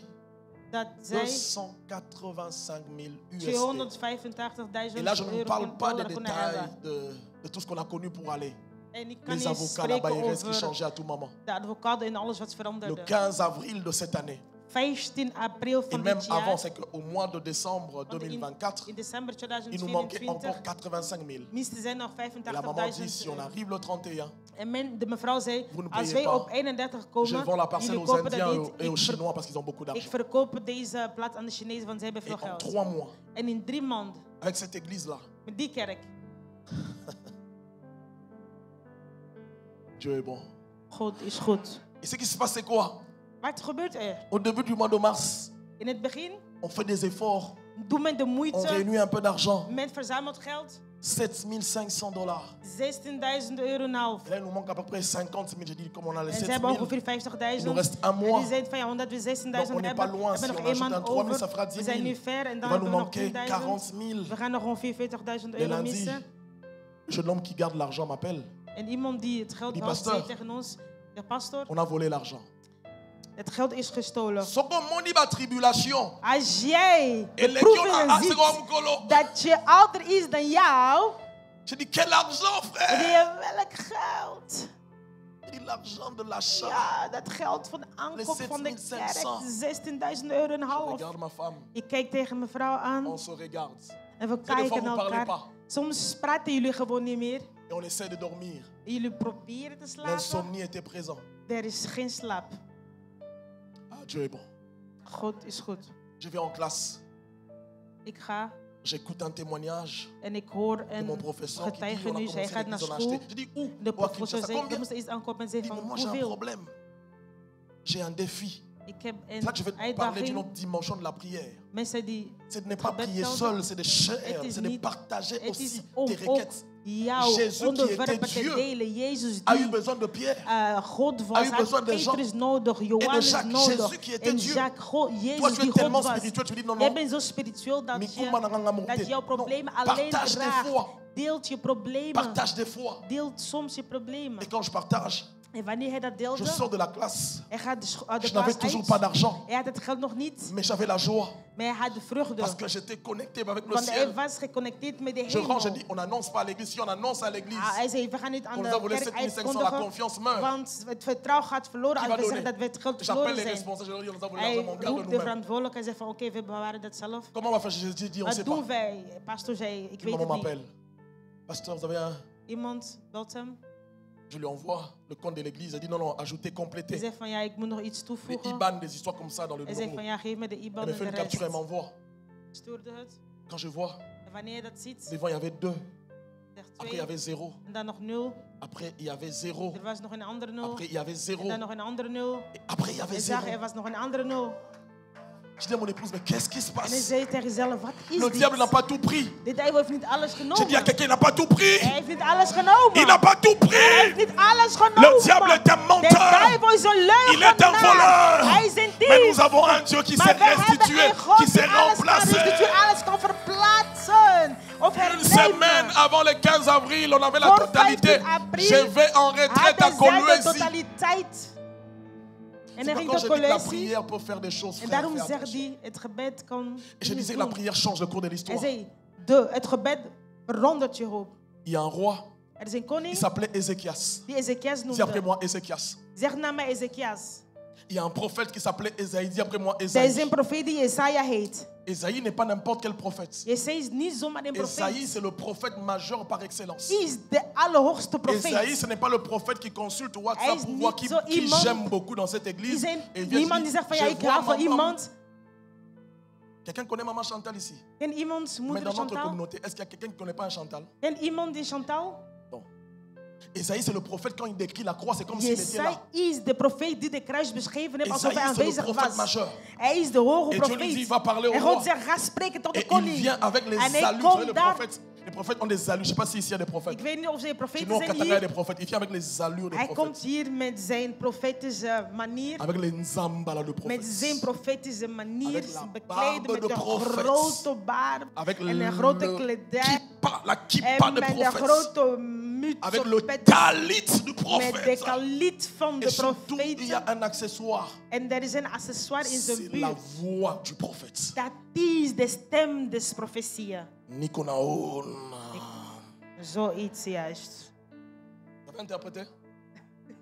dat zij 285 000 USD. 285.000 Et là, je ne vous parle pas des dollar konden détails hebben. de tout ce qu'on a connu pour aller. En ik kan Les niet avocats, la spreken bailleresse qui over changeait à tout moment. de advocaten en alles wat Le veranderde. 15 avril de cette année. 15 april Et van même dit avant, jaar. c'est qu'au mois de décembre Want in 2024, december il nous manquait 2024 encore 85 000. misten zijn nog Et la maman dit, si on 85.000. arrive le 31, En de mevrouw zei, Vous ne als payez wij pas. op 31 je komen, vends la parcelle jullie aux kopen Indiens dat et aux niet. Chinois parce qu'ils ont beaucoup Ik d'argent. verkoop deze plaats aan de Chinezen, want zij hebben Et veel en geld. 3 mois, En in 3 maanden, avec cette église-là, met die kerk, Dieu est bon. God is goed. Et ce qui se passe, c'est quoi? Wat gebeurt er? Au début du mois de mars, In het begin on fait des efforts, doet men de on moeite, réunit un peu d'argent, men verzamelt geld, $7 €16.000 en half. Et là, il nous manque à peu près 50 000. J'ai dit, comme on a les En 7 ze hebben 000, ongeveer 50.000. il nous reste un En mois. die zeiden van ja, omdat we 16.000 Donc, on n'est hebben, pas loin. hebben Si we nog on 1 ajoute maand un 3 000, over. ça fera 10 We 000. zijn nu ver en Il dan va hebben nous we nog manquer 40 10.000. 000. We gaan nog ongeveer 40.000 Le euro lundi, missen. le jeune homme qui garde l'argent m'appelle. En iemand die het geld Die houdt, pasteur. zei tegen ons, de pastor, On a volé l'argent. het geld is gestolen. Soko moni ba tribulation. Als jij Et les beproevingen gens ziet ont dat je ouder is dan jou, J'ai dit, quel argent, en frère? je welk geld? J'ai dit, l'argent de l'achat. Ja, dat geld van de aankoop van de kerk, 16.000 euro en Je half. regarde ma femme. Ik kijk tegen mijn vrouw aan On se regarde. en we des fois, kijken vous naar parlez elkaar. pas. Soms praten jullie gewoon niet meer. Et on essaie de dormir. En jullie proberen te slapen. L'insomnie était présent. Er is geen slaap. Ah, Dieu est bon. God is goed. Je vais en classe. Ik ga J'écoute un témoignage en ik hoor de een mon professeur qui dit, on a getuigenis. Hij commencé gaat naar l'église, on a school. acheté. Je dis, où? De Oh, à professor Kinshasa. zei, we Combien? moesten iets aankopen en Il zei dit, mais van, moi j'ai un hoeveel? problème. J'ai un défi. Ik heb C'est là que je vais een te parler d'une uitdaging. autre dimension de la prière. Mensen die, C'est de ne pas prier Gebed seul, c'est de share, het is c'est de niet, partager het is aussi om tes ook requêtes. jouw Jésus, qui onderwerpen était te Dieu, delen. Jezus A eu die besoin de Pierre. God a was, eu had besoin de Jean Petrus nodig, et Johannes de Jacques. nodig. Jésus qui était En Dieu. Jacques, Jezus Toi, tu die es God tellement was. spirituel, tu dis non, Jij non. bent zo spiritueel dat Mikuma na nganga moute. dat jouw problemen Non, alleen partage des draagt. fois. Deelt je problemen. Partage des fois. Deelt soms je problemen. Et quand je partage, En wanneer hij dat je deelde, sors de la classe. hij gaat de Je n'avais klas toujours uit. pas d'argent, Hij had het geld nog niet, mais j'avais la joie maar hij had de vreugde. parce que j'étais connecté avec le Want hij ciel. was geconnecteerd met de Je rentre, je hemel. dis, on annonce pas à l'église. Si on annonce à l'église, Hij zei, we gaan niet aan on de nous a volé kerk 7500, la uitkondigen, confiance meurt. want het vertrouwen gaat verloren Qui als va we zeggen donner? dat we het geld J'appelle verloren les zijn. responsables, je leur dis, on nous a volé Hij l'argent, on garde roept de nous-mêmes. verantwoordelijke en zegt van oké, we bewaren dat zelf. Comment on va faire? J'ai dit, on ne Wat sait doen pas. wij? Pastor zei, ik Puis weet maman het niet. m'appelle. Pasteur, vous avez un... Iemand belt hem. Je lui envoie le compte de l'église. Elle dit non, non, ajoutez, Hij complétez. zegt van ja, ik moet nog iets Les toevoegen. IBAN, des histoires comme ça dans le Hij zegt numéro. van ja, geef me de Elle IBAN me en fait de une capture, elle rest. m'envoie. Stuurde het. Quand je vois, En wanneer je dat ziet, devant il y avait 2. zegt Après il y 2. avait 0. En dan nog 0. Après il y avait 0. Er was nog een andere 0. Après il y avait 0. En dan nog een andere 0. Et après il y avait En 0. zag er was nog een andere 0. Je dis à mon épouse, mais qu'est-ce qui se En hij passe? zei tegen zichzelf, wat is Le dit? diable n'a pas tout pris. De duivel heeft niet alles J'ai dit à genomen. quelqu'un, il n'a pas tout pris. Hij heeft niet alles genomen. Il n'a pas tout Hij pris. heeft niet alles genomen. Le diable est un De menteur. duivel is een Il est un voleur. leugenaar. Hij is een dief. Mais nous avons un Dieu qui Maar s'est we hebben restitué, een God qui die s'est alles kan remplacé. restitueren, alles kan verplaatsen. Of Une semaine hernemen. avant le 15 avril, on avait la Voor totalité. 15 april Je vais en retraite à hadden zij de Kolwezi. totaliteit. En C'est hij ging pourquoi naar je dis que la Kolwezi. prière peut faire des choses, En frère. daarom Fais zegt attention. hij, het gebed kan Et je iets disais que la doen. prière change le cours de Hij l'histoire. zei, het gebed verandert je hoop. Il y a un roi, Er is een il koning s'appelait Ézéchias. die Ezekias Dis après noemde. moi Ézéchias. Zeg na mij Ezekias. Il y a un prophète qui s'appelait Ésaïe. Dis après moi Er is Ésaïe. een profeet die Jesaja heet. Ésaïe n'est pas n'importe quel prophète. Jesaja is niet zomaar een Ésaïe, profeet. c'est le prophète majeur par excellence. Hij is de allerhoogste Ésaïe, profeet. ce n'est pas le prophète qui consulte Hij WhatsApp is pour voir niet qui zo iemand- j'aime beaucoup dans cette Die église. zijn Et il vient niemand dire, die zegt van je ja, ik vois hou van maman. iemand. Quelqu'un connaît maman Chantal ici? Ken iemands Mais moeder dans notre Chantal? communauté, est-ce qu'il y a quelqu'un qui ne connaît pas un Chantal? Ken iemand die Chantal? Non. Ésaïe, c'est le prophète, quand il décrit la croix, c'est comme s'il était Jesaja là. is de profeet die de kruis beschreven heeft alsof hij Ésaïe, c'est le aanwezig prophète was. majeur. Hij is de hoge Et Dieu lui dit, profeet. va parler au En roi. God zegt, ga spreken tot de Et il koning. vient avec les En hij alus. Vous savez, komt daar. les prophètes ont des alus. Je ne sais pas si ici il y a des prophètes. Ik weet niet of ze Chez profeten nous, au zijn Qatar, il y a des hier. prophètes. Il vient avec les allures des Hij komt prophètes. hier met zijn profetische manier. Avec les nzambala de Met prophètes. zijn profetische manier. Avec la Bekleden barbe met de een prophètes. grote baard. Avec En een grote kledij. la kippa En de met een prophètes. grote muts Avec op le pet. talit du Met de prophète. kaliet van Et de surtout, il y a profeten. un accessoire. En er is een accessoire in zijn C'est la buurt. voix du prophète. Dat is de stem des profetieën. Nikonaon. Zoiets juist. Tu vas interpréter?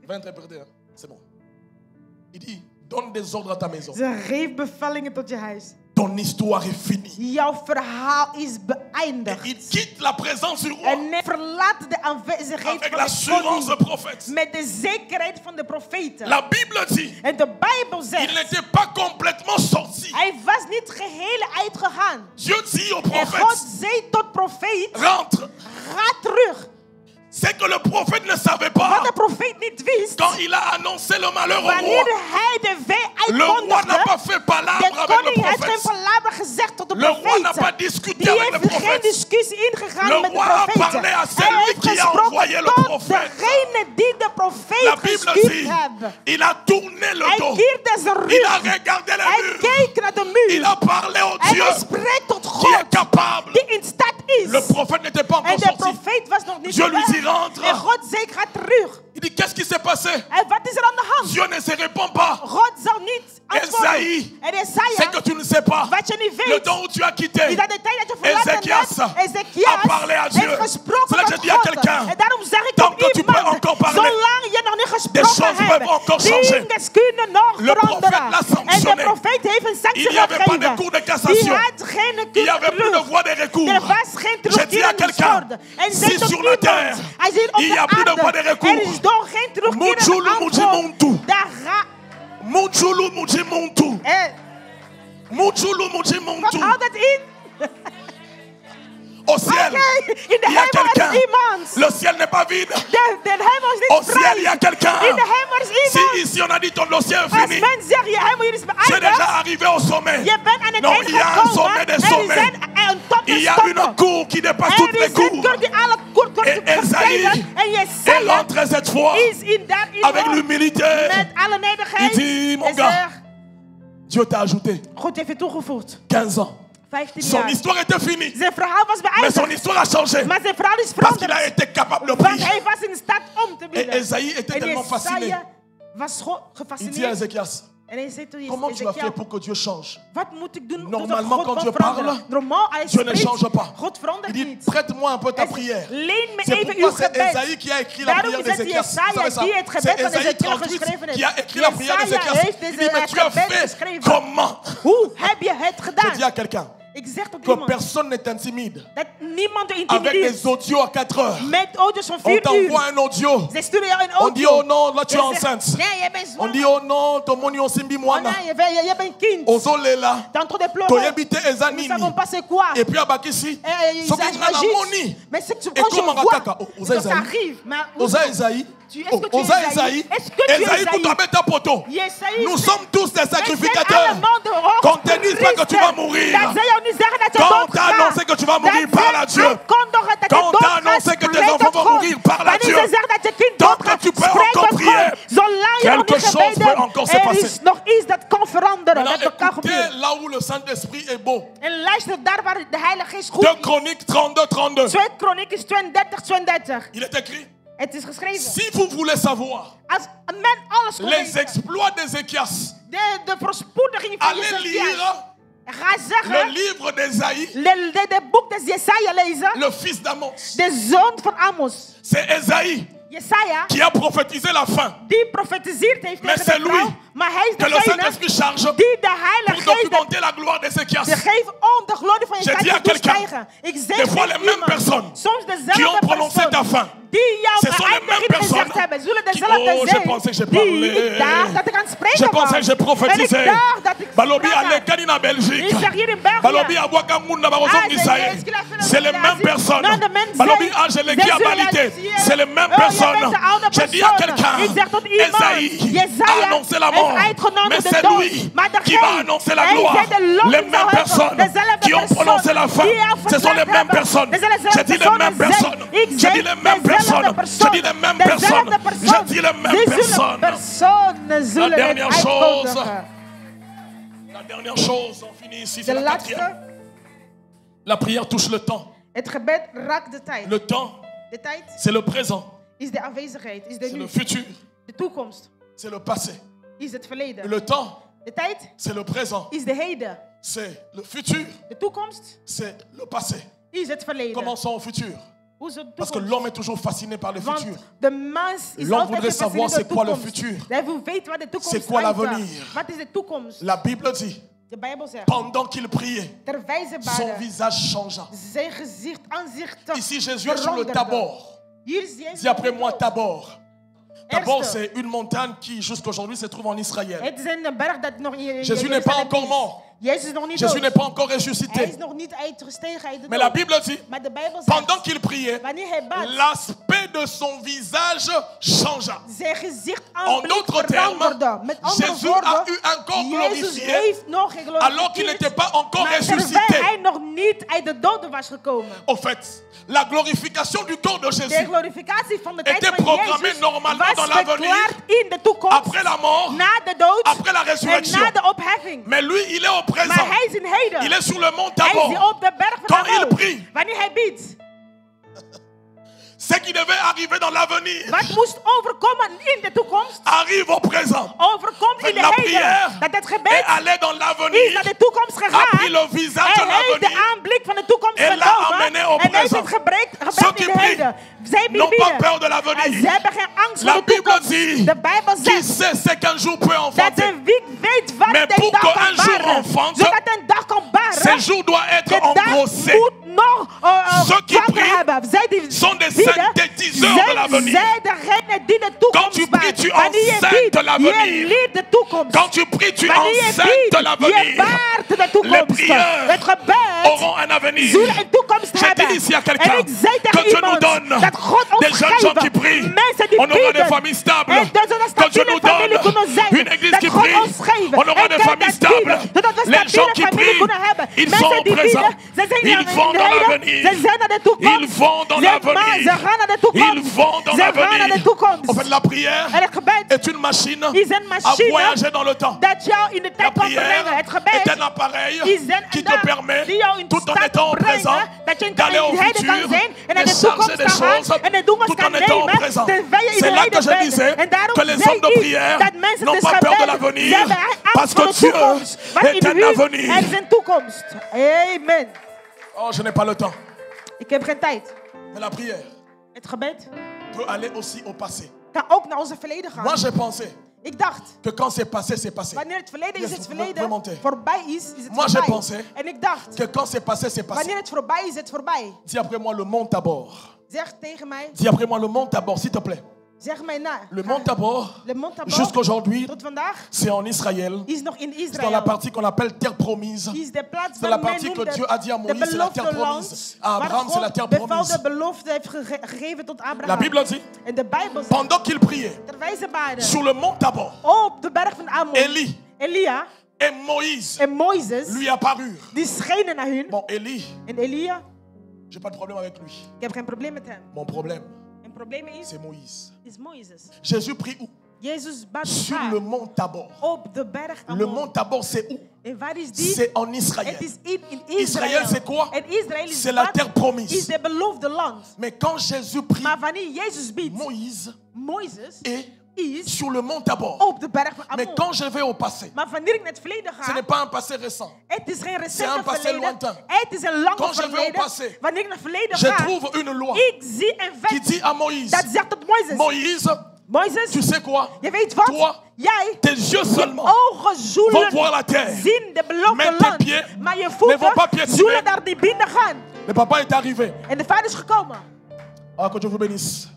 Tu vas interpréter, hein? C'est bon. Il dit, donne des ordres à ta maison. Ze geeft bevallingen tot je huis. Ton histoire est finie. Jouw verhaal is Et beëindigd. il quitte la présence du roi En hij verlaat de aanwezigheid avec van de l'assurance de koning. prophète. Met de zekerheid van de profeten. La Bible dit, En de Bijbel il zegt, n'était pas complètement sorti. hij was niet geheel uitgegaan. Dieu dit au En God prophète, zei tot profeet, rentre. ga terug. C'est que le prophète ne savait Wat pas de profeet niet wist, quand il a annoncé le malheur au wanneer roi. hij de wee Le roi n'a uitkondigde, pas fait de palabre avec le koning heeft geen prophète. palaver gezegd tot de Le roi n'a pas profeet. discuté Die avec le heeft geen prophète. discussie ingegaan Le met de roi a profeet. parlé à Hij celui heeft qui a gesproken envoyé le tot prophète. degene die de La profeet Bible gestuurd dit, hebben. il a tourné le Hij dos. keerde zijn Il a rug. regardé le Hij mur. keek naar de Il muur. a parlé au En Dieu hij spreekt tot qui est God, capable. die in staat is. Le prophète n'était pas En encore de sorti. profeet was nog niet Dieu lui weg. dit, rentre. En God zei, ga terug. Il dit, qu'est-ce qui s'est passé? En wat is er aan de hand? Dieu ne se répond pas. God zal niet antwoorden. Esaïe, En c'est Jesaja, que tu ne sais pas. wat je niet Le weet, temps où tu as quitté, is dat de tijd dat je verlaten Ezekias hebt. Ezekias a parlé à Dieu. heeft gesproken C'est là que tot je dis à God. quelqu'un, En daarom zeg ik tant tot que tu peux iemand, encore parler, zolang je nog niet des gesproken choses hebt, peuvent encore changer. dingen kunnen nog Le prophète veranderen. l'a En de sanctionné. profeet heeft een sanctie Il n'y avait pas de gegeven. cours de Die cassation. had geen Il n'y avait plus de terug. voie de recours. Er was geen Je dis à quelqu'un, terugkerende En si zei tot sur la terre, iemand, hij zei op il de n'y a plus de voie de aarde, recours. er is toch geen terugkerende Mujulu, mujimuntu. antwoord. Daar ga... Mujulu, mujimuntu. Mujulu, Wat mujimuntu. houdt dat in? Au ciel, Oké, in de il y a hemel quelqu'un. is iemand. Le ciel n'est pas vide. De hemel is Au niet ciel, il y a vrij. quelqu'un. In de hemel is Si iemand. ici on a dit ton dossier est Als fini, men zegt je hemel hier is tu es déjà beëindigd, arrivé au sommet. je bent aan het Non, eind il y a un gekomen. sommet des Er is sommets. een top Il des y a toppen. une cour qui dépasse toutes Er les is een cours. koer die alle koer kan Et Esaïe verstijgen. En est Jesaja rentré cette fois is in daar in avec God. l'humilité. Met alle nederigheid. Il dit, mon En gars, zegt, Dieu t'a ajouté God heeft je toegevoegd. 15 ans. 15 Son jaar. histoire était finie. Zijn verhaal was Mais son beëindigd. histoire a changé. Maar zijn verhaal is Parce qu'il a veranderd. été capable de Want prier. hij was in staat om te Et bidden. Esaïe était En tellement fasciné. Jesaja was Il dit à gefascineerd. Ézéchias, En hij zei tot comment tu vas faire Ezekiel, pour que Dieu change? wat moet ik doen Normalement, zodat quand God Dieu kan veranderen? parle, Normaal, hij Dieu ne spreekt, change pas. God Il verandert dit, niet. prête-moi un peu ta Hij prière. zegt, leen me C'est even uw pourquoi c'est gebed. Esaïe qui a écrit la Daarom prière is het d'Ézéchias. Vous savez Jesaja ça? die het gebed C'est van Esaïe Ezekiel 38 geschreven qui a heeft. écrit la prière Jesaja d'Ézéchias. heeft Il dit, deze mais tu as gebed fait geschreven. comment? Hoe heb je het Je dis à gedaan? quelqu'un Ik zeg tot que iemand personne n'est intimide. dat niemand je Avec intimideert. des audios à 4 heures. Met auto's van On 4 t'envoie uur. un audio. Ze sturen jou een On dit, audio. oh non, là tu es Je zeg, enceinte. nee, je bent On zwanger. dit, oh non, ton moni on simbi Oh moana. nee, je bent kind. Ozolela. Tantôt de pleurer. Toyebite Nous ezanini. savons pas c'est quoi. Et puis abakisi. Et Soki ils nga na agitent. moni. Mais c'est que Et quand je comment vois, rataka? Oza quand ça Esaïe. arrive, mais où- Oza Esaïe. Est-ce que tu es Oza Esaïe? Esaïe. Est-ce que tu es Esaïe Esaïe? pour tomber ta poteau. Esaïe, Nous c'est- sommes tous des Mais c'est sacrificateurs. allemand de hoogste Compte tenu disent pas que tu vas mourir. Dat zij jou niet zeggen dat je Quand dood on t'a gaat. annoncé que tu vas mourir, Dat parle à zij Dieu. aankondigen dat je Quand on dood t'a gaat, annoncé que tes spreek enfants tot vont God. mourir, parle à Wanneer Dieu. ze zeggen dat je kind Tant dood que gaat, tu peux spreek encore tot prier, God. Zolang je nog quelque niet chose peut gebeden, encore se er passer. is nog iets dat kan veranderen. Maintenant, Dat kan écoutez gebeuren. là où le Saint-Esprit est beau. En luister daar waar de Heilige Geest goed 2 is. Chroniques 32, 32. 2 Kronieken 32, 32. Il est écrit, Het is geschreven. si vous voulez savoir Als een man alles kon les weten, exploits d'Ézéchias, de voorspoediging van allez Jesaja. lire Ga le zeggen, livre d'Ésaïe, de boek des Jesaja lezen. le fils d'Amos. De zoon van Amos. C'est Ésaïe Jesaja, qui a prophétisé la fin. die profetiseert heeft Mais tegen c'est de lui vrouw. Maar hij is Que le degene Saint-Esprit charge die de pour Heilige Geest documenter la gloire d'Ézéchias. te geven om de glorie van J'ai dit à Jesaja te quelqu'un, stijgen. Ik zeg des fois tegen les mêmes iemand, personnes soms qui ont dezelfde prononcé ta personen fin. die Ce jouw sont les mêmes eindiging gezegd personnes hebben, zullen qui, dezelfde oh, je zijn pensais que j'ai die parlé. ik dacht dat ik aan het spreken Je pensais was. que j'ai prophétisé. En ik dacht dat ik Balobi sprak. allait Kanina Belgique. Ik zeg hier in België. Balobi à Wakamunda Barozon Ah, Israël. c'est ce qu'il a fait dans C'est le les mêmes Brésil. personnes. Non, de mensen Balobi zijn Angélique à Balité. visualiseren. C'est les mêmes Oh, je personnes. ben de oude J'ai dit à personen. quelqu'un, Ik zeg tot iemand, Esaïe Jesaja a annoncé la heeft mort. uitgenomen Mais de c'est dood. lui Maar qui degene, va annoncer la hij gloire. zei de lof Les zou mêmes hebben. personnes Dezelfde qui ont persoon prononcé la fin. die jou Ce sont les verklaard mêmes hebben. personnes. Dezelfde J'ai dit les personen mêmes zijn. personnes. Ik J'ai zeg dit les mêmes dezelfde personnes. persoon. J'ai dit les mêmes personnes. Dezelfde persoon. J'ai dit les mêmes Dezelfde personnes. personen zullen het dernière chose. uitkondigen. La dernière chose, on finit ici, c'est De la laatste, quatrième. La prière touche le temps. het gebed raakt de tijd. Le temps, De tijd c'est le présent. is de aanwezigheid, is de C'est le nu. futur. De toekomst C'est le passé. is het verleden. Le temps, De tijd c'est le présent. is de heden. C'est le futur. De toekomst C'est le passé. is het verleden. Commençons au futur. Hoe is het Parce que toekomst? l'homme est toujours fasciné par le Want futur. de mens is L'homme altijd voudrait savoir gefascineerd c'est door quoi de le toekomst. futur. Hij wil weten wat de toekomst C'est quoi uitdraagt. l'avenir? Wat is de toekomst? La Bible dit, De Bijbel zegt, pendant qu'il priait, terwijl ze son baden, visage changea. zijn gezicht, aanzicht Ici, Jésus est sur le veranderde. Tabor. Hier is Jezus. Dis après moi Tabor. Tabor, Eerste. c'est une montagne qui, jusqu'aujourd'hui, se trouve en Israël. Het is een berg dat nog in Jésus n'est pas encore mort. Jezus is nog niet Jésus dood. n'est pas encore Hij ressuscité. is nog niet uitgestegen uit de Mais la dood. Bible dit, Maar de Bijbel zegt, pendant qu'il priait, wanneer hij bad, l'aspect de son visage changea. zijn gezicht En aanblik d'autres termes, veranderde. Met andere Jésus woorden, a eu encore Jezus glorifié heeft nog geglorificeerd, alors qu'il n'était pas encore maar terwijl ressuscité. hij nog niet uit de doden was gekomen. Au fait, la glorification du corps de De Jésus glorificatie van de tijd était van programmée Jezus normalement dans was l'avenir, verklaard in de toekomst, après la mort, na de dood après la en résurrection. na de opheffing. Mais lui, il est au présent. Maar hij is in heden. Il est sur le mont Hij is Tabor. op de berg van Quand il Tabor. prie, Wanneer hij biedt, ce qui devait arriver dans l'avenir wat moest overkomen in de toekomst, arrive au présent. overkomt in de La heden. prière Dat het est gebed allée dans is l'avenir, naar de toekomst a pris gegaan. le visage de En heeft de l'avenir. aanblik van de toekomst Et l'a genomen. amené au En heeft présent. het gebed Ceux qui in de prient heden. Zij n'ont pas bidden. peur de En l'avenir. ze hebben geen angst La voor de Bible toekomst. dit, De Bijbel qui zegt sait ce qu'un jour peut dat enfanter. de wie weet wat Mais de pour dag qu'un kan jour baren. enfante, Zodat een dag kan baren. Ce jour doit être De dag engrossé. moet nog Ceux qui zwanger prient hebben. Zij die sont des bieden, synthétiseurs de l'avenir. zijn degene die de Quand toekomst tu pries, baren. tu Wanneer je enceintes biedt, l'avenir. je liet de toekomst. Quand tu pries, tu Wanneer je enceintes biedt, je l'avenir. baart de Les toekomst. prières Het gebed auront un avenir. zullen een toekomst J'ai hebben. dit ici à En quelqu'un ik zei que tegen Dieu nous iemand donne dat God ons des jeunes gens qui geeft. prient. Mensen die On aura des bidden. familles stables. En dat we een Que Dieu stabiele nous familie kunnen donne zijn. une église Dat qui God prie. ons geeft. On aura En des kijk, familles dat bieden, stables. zodat we een Les gens stabiele qui familie prient, kunnen hebben. ils Mensen sont die présents. bieden, ze zijn Ils vont in dans heden. l'avenir. Ze zijn naar de toekomst. Ils vont dans l'avenir. Ze gaan naar de toekomst. Ils vont dans Ze gaan naar de l'avenir. toekomst. En fait, la prière En het gebed est une machine is een à machine voyager dans le temps. dat jou in de La tijd kan prière brengen. Het gebed est un appareil is een qui te dag permet, die jou in tout en staat étant au brengen, présent, dat je in d'aller au het heden kan futur zijn en naar et de charger toekomst des kan gaan choses en de toekomst tout kan en étant au nemen présent. terwijl je in C'est de là que heden je bent. disais En daarom que les zei hommes de ik prière dat mensen n'ont dus pas peur de gebed, l'avenir, ze hebben parce angst voor que de Dieu toekomst. Want est in un u, avenir. er is een toekomst. Amen. Oh, je n'ai pas le temps. Ik heb geen tijd. Mais la prière Het gebed peut aller aussi au passé. kan ook naar onze verleden gaan. Moi, j'ai pensé Ik dacht, que quand c'est passé, c'est passé. wanneer het verleden is, Yes, het vous verleden. montez. Voorbij is het Moi, j'ai voorbij. pensé En ik dacht, Que quand c'est passé, c'est passé. wanneer het voorbij is, het voorbij. Dis après moi le mont Tabor. Zeg tegen mij, Dis après moi le mont Tabor, s'il te plaît. zeg mij na. Le mont Tabor, Le mont Tabor, jusqu'aujourd'hui, tot vandaag, c'est en Israël. is nog in C'est dans la Israël. partie qu'on appelle terre promise. Is de plaats C'est la waar men partie que noemde Dieu a dit à de Moïse, c'est la terre beloofde promise. land. À Abraham, Waar c'est la God terre bepaalde promise. belofte heeft gegeven tot La Abraham. Bible dit, En de Bijbel zegt, pendant qu'il priait terwijl ze baden, sur le mont Tabor, op de berg van Ammon, Élie Elia et Moïse En Mozes, lui apparurent. die schenen naar hun. Bon, Élie, En Elia, j'ai pas de problème avec lui. ik heb geen probleem met hem. Mon problème, Een probleem is c'est Moïse. Mozes. Jésus prie où? Jezus bad Sur waar? le mont Tabor. Op de berg Le Amon. mont Tabor, c'est où? En waar is die? C'est en Israël. Het is in Israël, Israël. c'est quoi? En Israël is C'est la wat? terre promise. Is de beloofde land. Mais quand Jésus prie, Maar wanneer Jezus biedt, Moïse Mozes est is sur le mont Tabor. op de berg van Mais Amon. quand je vais au passé, Maar wanneer ik naar het verleden ce ga, n'est pas un passé récent. het is geen C'est recente un passé verleden. lointain. Het is een lange Quand je vais au verleden. passé, Wanneer ik naar het verleden Je ga, trouve une loi ik zie een qui wet dit à Moïse, dat zegt tot Mozes. Moïse, Mozes, tu sais quoi? je weet wat? Toi, Jij, tes yeux je seulement ogen vont zullen voir la terre. zien de beloofde Mais tes land. pieds Maar je ne vont pas voeten piétiner. zullen daar niet binnen gaan. Le papa est arrivé. En de vader is gekomen. Ah, que Dieu vous bénisse.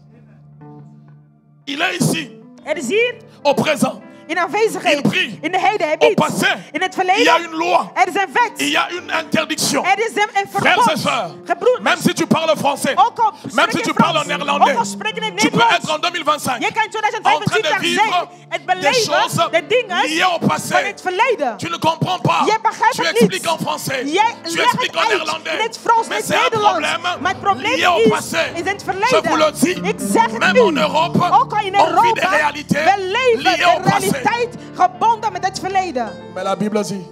Il est ici, Er is hier au présent. in aanwezigheid, Il prie. in de heden, hij Au biedt. passé, In het il y a verleden, une loi. er is een wet. Il y a une interdiction. Er is een Frères et verbod. sœurs, Gebroeders, même si tu parles français, ook al même spreek si je tu parles en Frans, néerlandais, ook al spreek je in het tu peux Nederlands, être en 2025 je kan in en train 2025 de vivre zeggen, het des beleven, choses de dingen liées au van passé. het verleden. Tu ne comprends pas. Je begrijpt Tu het expliques niet. en français. Jij Tu legt expliques en het uit néerlandais. in het Frans, in Mais het c'est un Nederlands. problème Maar het probleem lié au is passé. in het Je vous le dis, verleden. Ik zeg het même en u. Europe, Ook al in on vit des Europa, réalités we leven liées au de passé. realiteit gebonden met het verleden. Mais la Bible dit,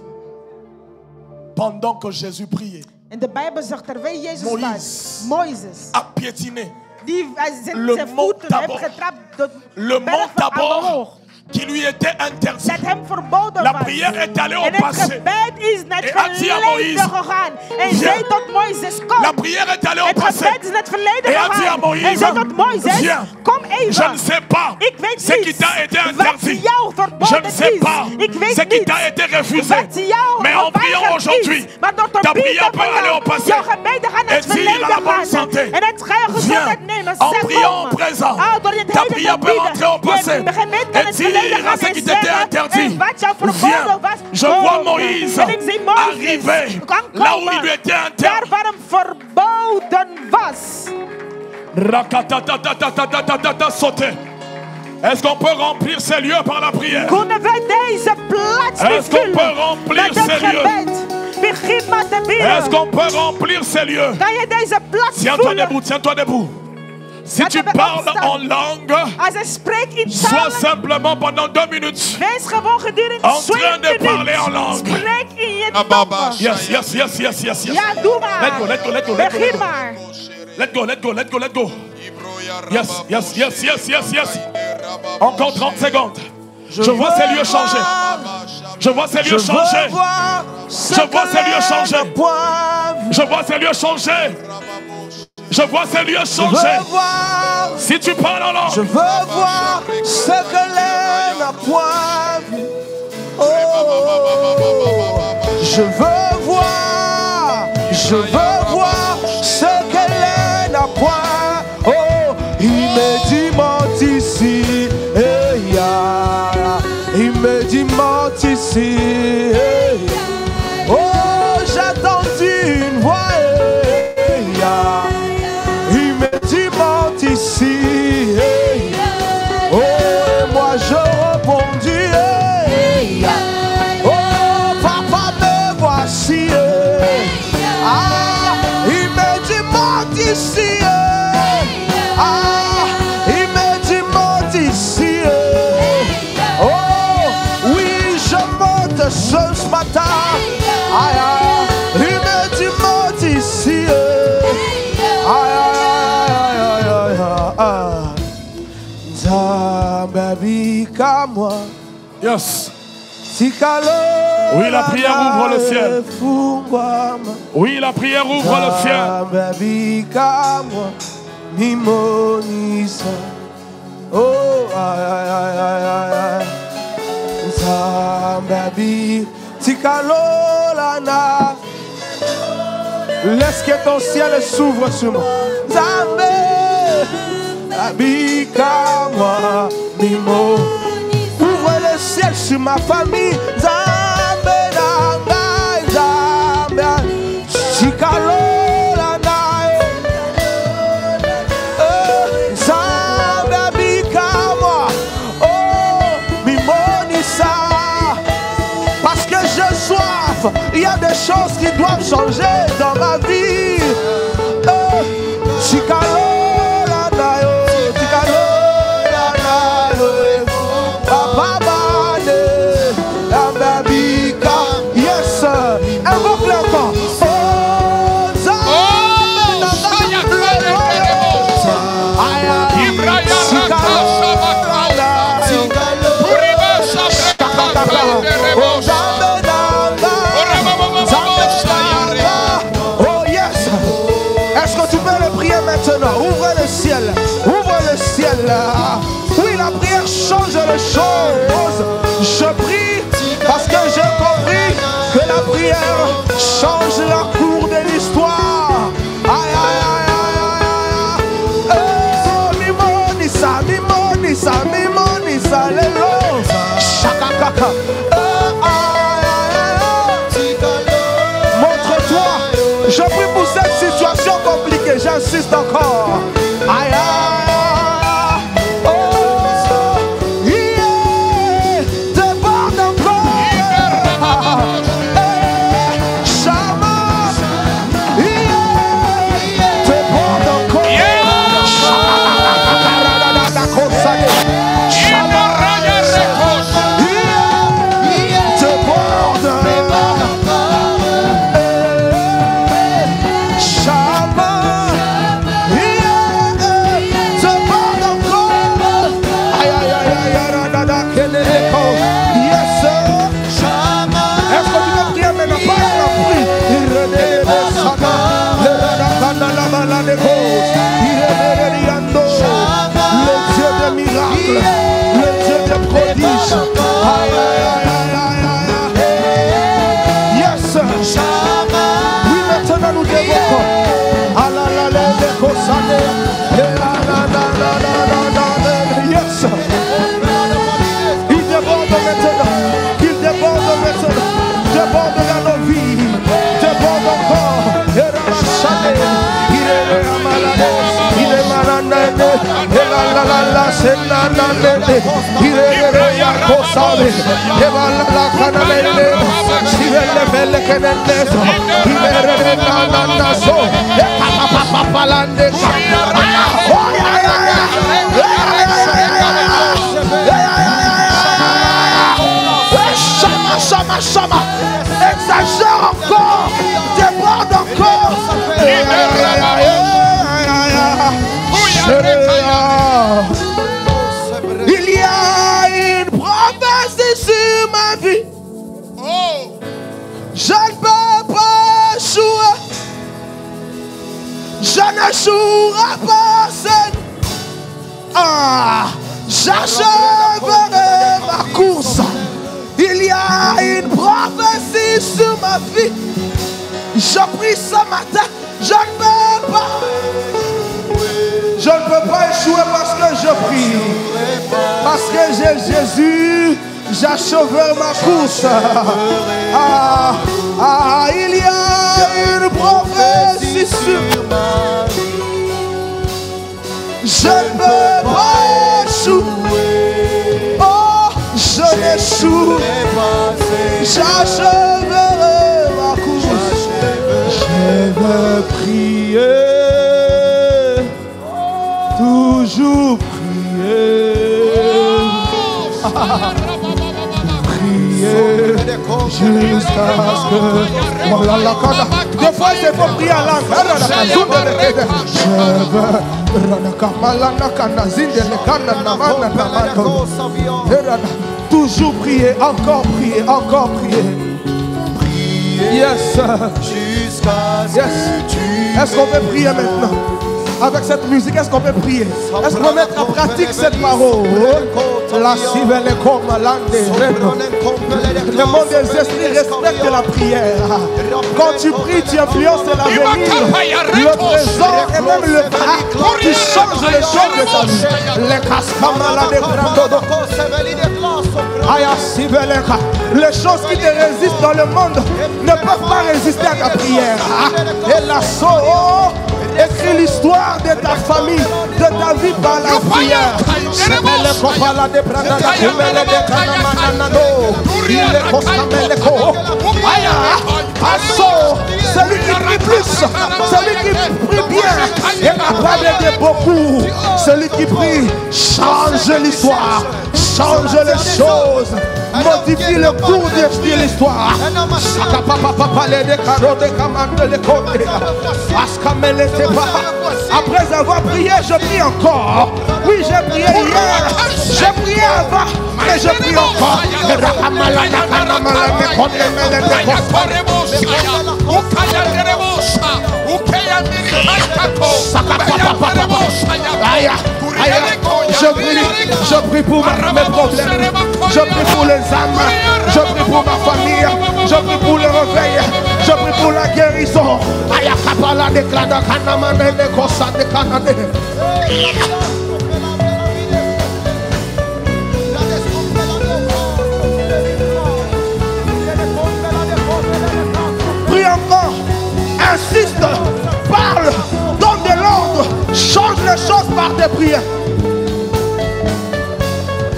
pendant que Jésus priait, En de Bijbel zegt, terwijl Jezus Moïse was, Mozes, a piétiné zijn Le voeten mont heeft Tabor. getrapt door le de berg mont van Tabor Amon. qui lui était interdit. Dat hem verboden La was. prière est allée au En het passé. gebed is naar het Et a dit à Moïse, verleden gegaan. En viens. zei tot Mozes, kom. La prière est allée au Het passé. gebed is naar het verleden Et a dit à gegaan. Moïse, En zei tot Mozes, viens. kom even. Je ne sais pas Ik weet ce qui niet t'a été wat interdit. jou Je verboden ne sais is. pas Ik weet ce qui niet t'a été refusé. wat jou Mais en priant geweigerd aujourd'hui, is. Maar door te ta prière bidden peut van aller jou, au passé. jouw gebeden gaan naar Et het dire verleden à la bonne gaan. santé, En het ga je gezondheid viens. nemen. En Zeg, priant kom. présent, Door je het ta heden prière te peut rentrer au bidden. passé. Je gebed kan Et het verleden dire à gaan ce en qui t'était zeggen, interdit, en wat jou viens. verboden was. Je vois kom. Moïse En ik zie Mozes arriver kan là où komen. il lui était Daar interdit. waar hem verboden was. Rakatatatatatatatata sauter. Est-ce qu'on peut remplir ces lieux par la prière? Kunnen wij deze plaats Est-ce qu'on peut vullen remplir met het ces lieux? gebed? Begin maar te Est-ce bidden. qu'on peut remplir ces lieux? Kan je deze plaats Tiens-toi vullen? debout, tiens-toi debout. Si Laten tu we parles opstaan. en langue, Als hij spreekt in sois talen, simplement pendant 2 minutes wees gewoon gedurende en 2 train de parler en minuten. langue. Spreek in je Ababa, tongen. Yes, yes, yes, yes, yes, yes. Ja, doe maar. Let's go, let's go, let's go, let's go, let's Begin go. maar. Let's go, let's go, let's go, let's go. Yes, yes, yes, yes, yes, yes. Encore 30 secondes. Je vois ces lieux changer. Je vois ces lieux changer. Je vois ces lieux changer. Je vois ces lieux changer. Je vois ces lieux changer. Si tu parles en langue, Je veux voir ce que l'homme n'a point vu. Oh, je veux voir ce que l'homme n'a point. Oh, il me dit monte ici, hey, yeah. Il me dit monte ici, hey. Oh, j'ai entendu une voix, hey, yeah. Il me dit monte ici, hey. Oh, et moi je répondis, hey. Oh, papa me voici, hey. Ah, il me dit monte ici, hey. Ah, il me dit monte ici, hey. Oh, oui, je monte ce matin. Aïe, aïe, il me dit monte ici, hey. Aïe, aïe, aïe, aïe, aïe, aïe. Zambabika moi. yes. Sikalo. Oui, la prière ouvre le ciel. Fungwama. Oui, la prière ouvre le ciel. Zambabika moi. Mimonisa. Oh, aïe, aïe, aïe, aïe, aïe. Zambabi. Sikalo lana. Laisse que ton ciel s'ouvre sur moi. Zambé, Abika, moi, Mimo. Ouvre le ciel sur ma famille. Zambé, Nanga, Zambé, Chikalo, Lana. Zambé, Abika, moi. Oh, Mimo, Nissa. Parce que ouf, il y a des choses qui doivent changer dans ma vie. Yes, invoque-le encore. Oh yes. Est-ce que tu peux le prier maintenant? Ouvre le ciel. Ouvre le ciel. Oui, la prière change les choses. Je prie parce que j'ai compris que la prière change la cour de l'histoire. Aïe, aïe, aïe, aïe, aïe. Mimonisa, mimonisa, mimonisa, lelo. Chakakaka. Montre-toi. Je prie pour cette situation compliquée. J'insiste encore. Aïe, aïe. Chama, exagère encore, déborde encore. Il y a une prophétie sur ma vie. Je ne peux pas échouer. Je n'échouerai pas. J'achèverai ma course. Il y a une prophétie sur ma vie. Je prie ce matin. Je ne peux pas. Je ne peux pas échouer parce que je prie. Parce que j'ai Jésus, j'achèverai ma course. Il y a une prophétie sur ma vie. Je ne peux pas échouer. Oh, je n'échoue. J'achèverai ma course. Je veux prier. Toujours prier. Prier jusqu'à ce que... Des fois, il faut prier à langue. Toujours prier, encore prier, encore prier. Yes. Yes. Est-ce qu'on peut prier maintenant? Avec cette musique, est-ce qu'on peut prier? Est-ce qu'on peut mettre en pratique cette parole? La civile est comme l'ande. Le monde des esprits respecte la prière. Quand tu pries, tu influences l'avenir, le présent et même le passé. Tu changes les choses de ta vie. Les les choses qui te résistent dans le monde ne peuvent pas résister à ta prière. Et la soul écrit l'histoire de ta famille, de ta vie par la prière. c'est beaucoup. Celui qui prie change l'histoire, change les choses, modifie le cours de l'histoire. Après avoir prié, je prie encore. Oui, j'ai prié hier, j'ai prié avant, mais je prie encore. Je prie pour mes problèmes, je prie pour les âmes, je prie pour ma famille, je prie pour le réveil, je prie pour la guérison. Prie encore, insiste, parle, donne de l'ordre, change les choses par tes prières.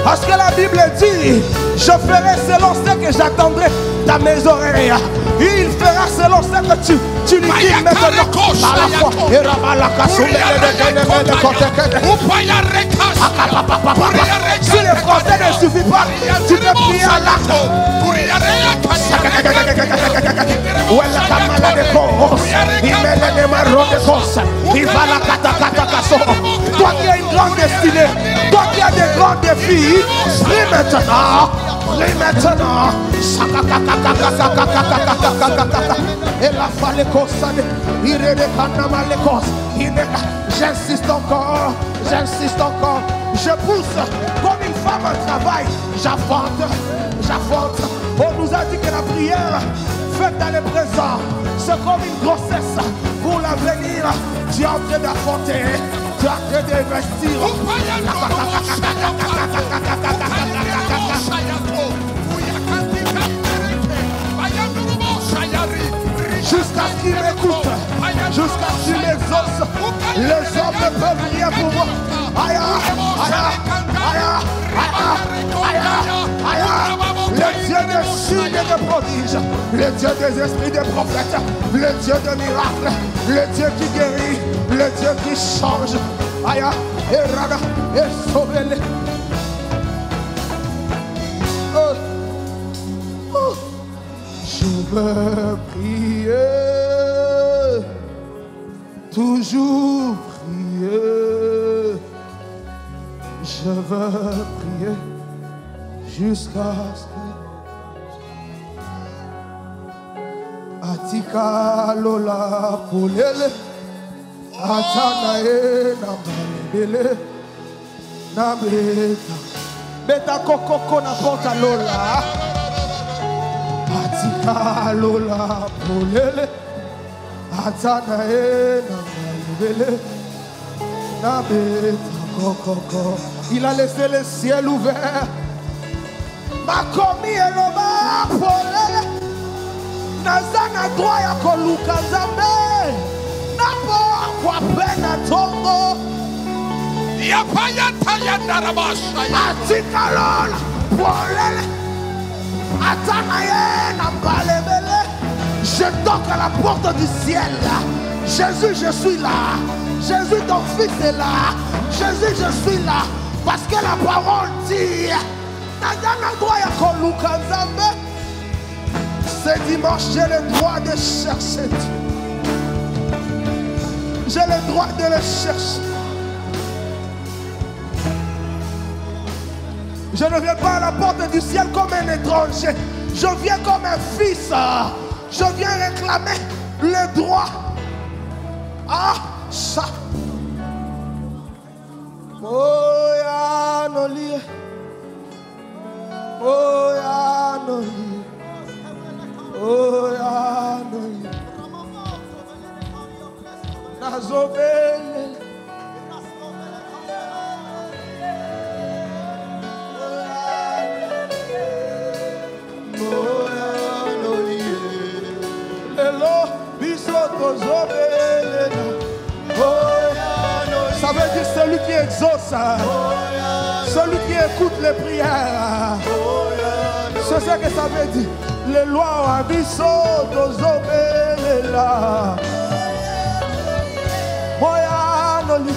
Parce que la Bible dit, je ferai selon ce que j'attendrai dans mes oreilles. Il fera selon ce que tu lui dis maintenant par la foi. Si le français ne suffit pas, tu peux prier à l'acte. Toi qui as une grande destinée, toi qui as des grands défis, prie maintenant. Prie maintenant. J'insiste encore, j'insiste encore. Je pousse comme une femme au travail. J'avance. On nous a dit que la prière faite dans le présent, c'est comme une grossesse pour l'avenir. Tu es en train d'affronter, tu es en train d'investir. Jusqu'à ce qu'il m'écoute, jusqu'à ce qu'il m'exauce. Les hommes ne peuvent rien pour moi. Le Dieu des signes et des prodiges, le Dieu des esprits des prophètes, le Dieu de miracles, le Dieu qui guérit, le Dieu qui change. Aya, et rada, et sauve-les. Je veux prier, toujours prier. Je veux prier jusqu'à ce que Atika Lola Polele Atanae Nabalele Nabeta Beta Kokoko na porta Lola Atika Lola Polele Atanae Nabalele Nabeta Kokoko. Il a laissé le ciel ouvert. Ma commis et le ma polele. Nazana droit ya koluka zambe. Napo kwa pena tongo. Ya paya taya narabasha. Atika lola polele. Atanaye nambalebele. Je toque à la porte du ciel. Jésus, je suis là. Jésus, ton fils est là. Jésus, je suis là. Parce que la parole dit, ce dimanche, j'ai le droit de chercher Dieu. J'ai le droit de le chercher. Je ne viens pas à la porte du ciel comme un étranger. Je viens comme un fils. Je viens réclamer le droit. Ah, ça. Oya noli, oya noli, oya noli. Nazobele, oya noli. Lelo bisoto zobele, oya noli. Ça veut dire celui qui exauce, celui qui écoute les prières. C'est ça que ça veut dire. Les lois à biso dozobelela. Moya noli.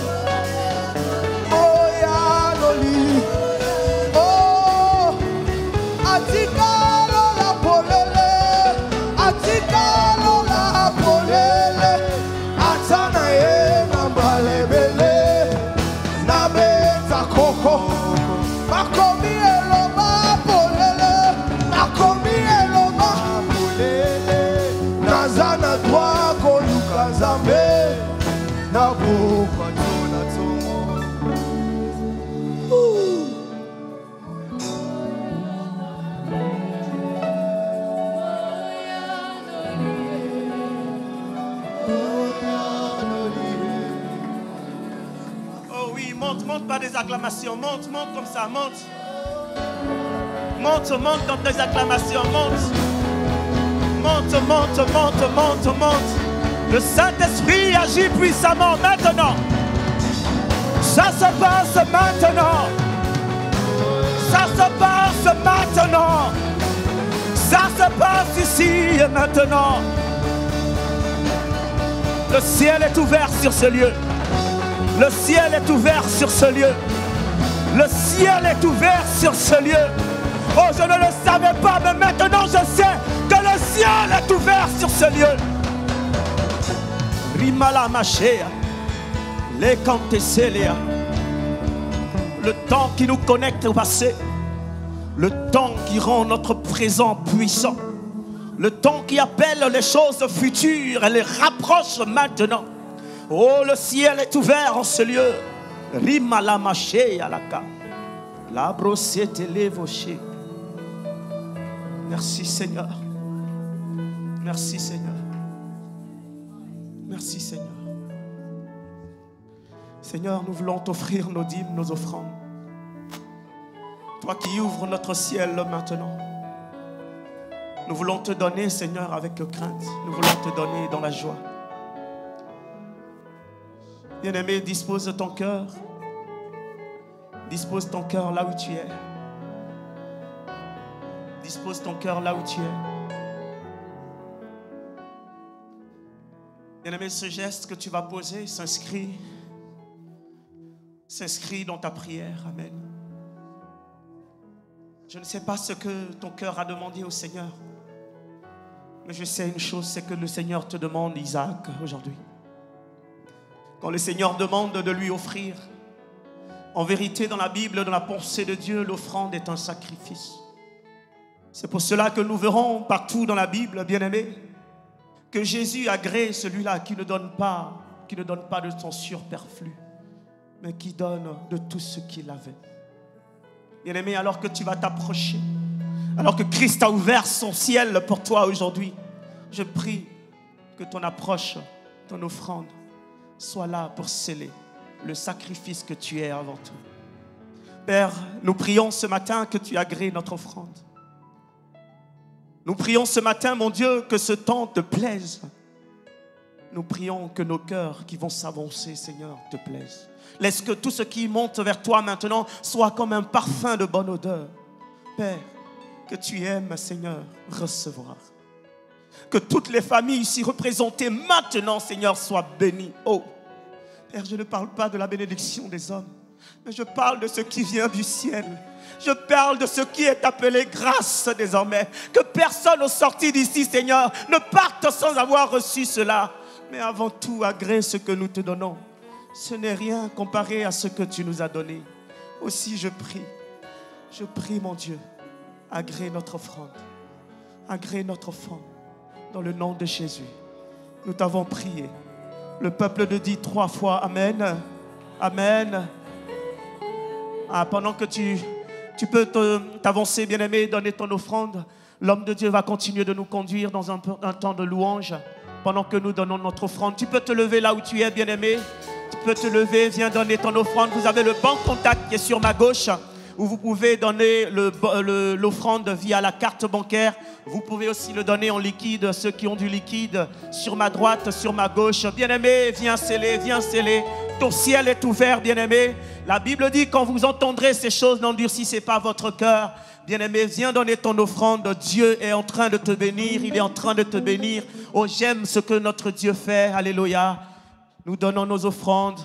monte par des acclamations. Monte comme ça, monte. Monte dans tes acclamations, monte. Monte. Le Saint-Esprit agit puissamment maintenant. Ça se passe maintenant. Ça se passe maintenant. Ça se passe ici et maintenant. Le ciel est ouvert sur ce lieu. Le ciel est ouvert sur ce lieu. Le ciel est ouvert sur ce lieu. Oh, je ne le savais pas, mais maintenant je sais que le ciel est ouvert sur ce lieu. Rimala Machea, les Canteselia. Le temps qui nous connecte au passé. Le temps qui rend notre présent puissant. Le temps qui appelle les choses futures et les rapproche maintenant. Oh, le ciel est ouvert en ce lieu. Rimala Machea laka. La brossette l'évoché. Merci Seigneur. Merci Seigneur. Merci Seigneur. Seigneur, nous voulons t'offrir nos dîmes, nos offrandes. Toi qui ouvres notre ciel maintenant. Nous voulons te donner, Seigneur, avec crainte. Nous voulons te donner dans la joie. Bien-aimé, dispose de ton cœur. Dispose ton cœur là où tu es. Dispose ton cœur là où tu es. Bien-aimé, ce geste que tu vas poser s'inscrit dans ta prière. Amen. Je ne sais pas ce que ton cœur a demandé au Seigneur. Mais je sais une chose, c'est que le Seigneur te demande Isaac aujourd'hui. Quand le Seigneur demande de lui offrir, en vérité dans la Bible, dans la pensée de Dieu, l'offrande est un sacrifice. C'est pour cela que nous verrons partout dans la Bible, bien-aimés, que Jésus agrée celui-là qui ne donne pas de son superflu, mais qui donne de tout ce qu'il avait. Bien-aimé, alors que tu vas t'approcher, alors que Christ a ouvert son ciel pour toi aujourd'hui, je prie que ton approche, ton offrande, soit là pour sceller le sacrifice que tu es avant tout. Père, nous prions ce matin que tu agrées notre offrande. Nous prions ce matin, mon Dieu, que ce temps te plaise. Nous prions que nos cœurs qui vont s'avancer, Seigneur, te plaisent. Laisse que tout ce qui monte vers toi maintenant soit comme un parfum de bonne odeur. Père, que tu aimes, Seigneur, recevoir. Que toutes les familles ici représentées maintenant, Seigneur, soient bénies. Oh, Père, je ne parle pas de la bénédiction des hommes, mais je parle de ce qui vient du ciel. Je parle de ce qui est appelé grâce désormais. Que personne au sorti d'ici, Seigneur, ne parte sans avoir reçu cela. Mais avant tout, agrée ce que nous te donnons. Ce n'est rien comparé à ce que tu nous as donné. Aussi, je prie, mon Dieu, agrée notre offrande. Agrée notre offrande. Dans le nom de Jésus, nous t'avons prié. Le peuple de dit 3 fois Amen. Amen. Ah, pendant que tu peux t'avancer, bien-aimé, donner ton offrande, l'homme de Dieu va continuer de nous conduire dans un temps de louange. Pendant que nous donnons notre offrande, tu peux te lever là où tu es, bien-aimé. Tu peux te lever, viens donner ton offrande. Vous avez le banc contact qui est sur ma gauche, où vous pouvez donner l'offrande via la carte bancaire. Vous pouvez aussi le donner en liquide, ceux qui ont du liquide, sur ma droite, sur ma gauche. Bien-aimé, viens sceller, viens sceller. Ton ciel est ouvert, bien-aimé. La Bible dit, quand vous entendrez ces choses, n'endurcissez pas votre cœur. Bien-aimé, viens donner ton offrande. Dieu est en train de te bénir. Il est en train de te bénir. Oh, j'aime ce que notre Dieu fait. Alléluia. Nous donnons nos offrandes.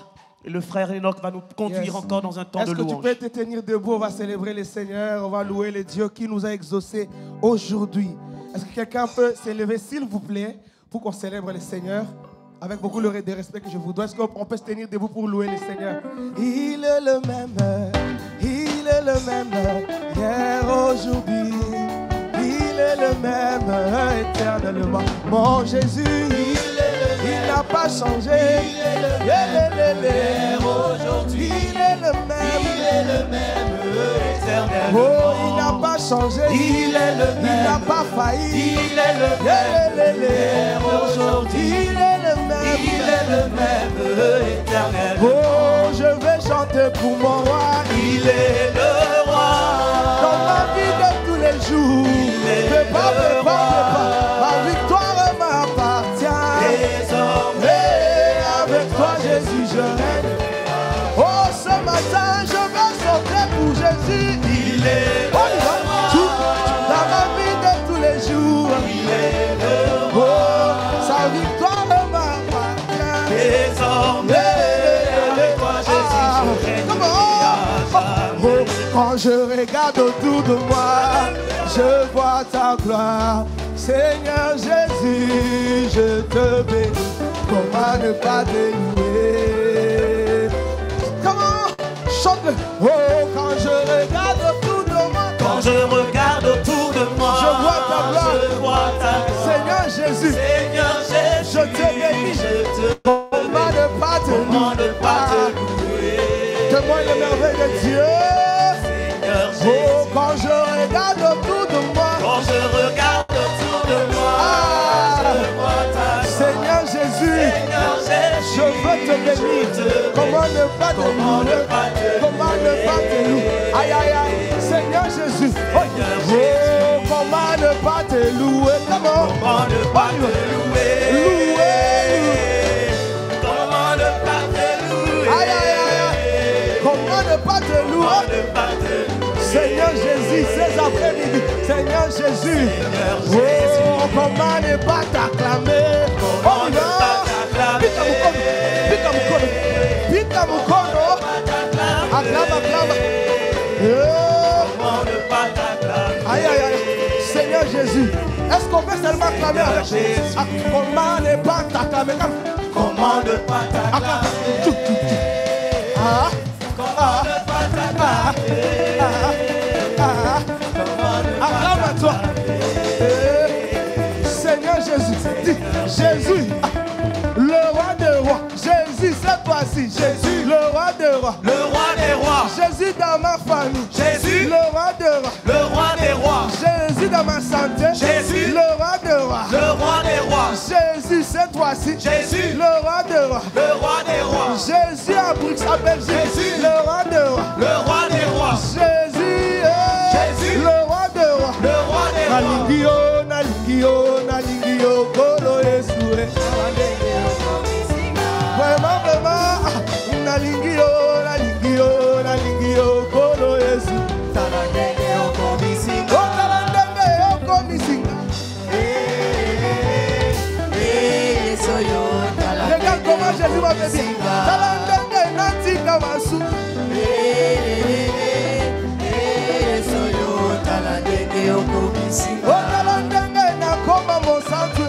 Et le frère Enoch va nous conduire encore dans un temps de louange. Est-ce que tu peux te tenir debout? On va célébrer le Seigneur. On va louer le Dieu qui nous a exaucés aujourd'hui. Est-ce que quelqu'un peut s'élever, s'il vous plaît, pour qu'on célèbre le Seigneur avec beaucoup de respect que je vous dois? Est-ce qu'on peut se tenir debout pour louer le Seigneur? Il est le même. Il est le même hier, aujourd'hui. Il est le même éternellement. Mon Jésus, il n'a pas changé. Il est le même aujourd'hui. Il est le même éternellement. Oh, il n'a pas changé. Il est le même. Il n'a pas failli. Il est le même aujourd'hui. Il est le même éternellement. Oh, je vais chanter. chanter pour mon roi. Il est le roi. Dans ma vie de tous les jours. Prépare. Ma victoire m'appartient. Désormais, avec toi, Jésus, je règne. Oh, ce matin, je vais chanter pour Jésus. Il est le roi. Dans ma vie de tous les jours. Il est le roi. Oh, sa victoire m'appartient. Désormais, avec toi, Jésus, je règne. Oh, quand je regarde autour de moi, je vois ta gloire. Seigneur Jésus, je te bénis. Comment ne pas te louer? Comment? Chante-le. Oh, quand je regarde autour de moi, quand je regarde autour de moi, je vois ta gloire. Seigneur Jésus, je te bénis. Comment ne pas te louer? Témoigne les merveilles de Dieu. Oh, quand je regarde autour de moi, Seigneur Jésus, je veux te bénir. Comment ne pas te louer? Comment ne pas te louer? Aïe, aïe, aïe. Seigneur Jésus, oh, comment ne pas te louer? Comment ne pas te louer? Comment ne pas te louer? Aïe, aïe, aïe. Comment ne pas te louer? Seigneur Jésus, ces après-midi, Seigneur Jésus, oh, comment ne pas t'acclamer? Oh non, Pita Mukono, acclame. Comment ne pas t'acclamer? Aïe, aïe, aïe, Seigneur Jésus, est-ce qu'on peut seulement acclamer avec Jésus? Comment ne pas t'acclamer? Comment ne pas t'acclamer? Acclame à toi. Seigneur Jésus, dis Jésus, le roi des rois. Jésus, cette fois-ci, Jésus, le roi des rois. Le roi des rois. Jésus dans ma famille. Jésus, le roi des rois. Le roi des rois. Jésus dans ma santé. Jésus, le roi des rois. Le roi des rois. Jésus, cette fois-ci, Jésus, le roi des rois. Le roi des rois. Jésus à Bruxelles, Belgique. Jésus, le roi des rois. Le roi des rois. Jésus, Jésus, le roi des rois. Le roi des rois. Nalingio, Kolo Yesue. Vraiment, Nalingio, Kolo Yesu. Regarde comment Jésus m'a fait dire. Talandenge Nanti Kamasu. Talandenge Nakoma Monsanto.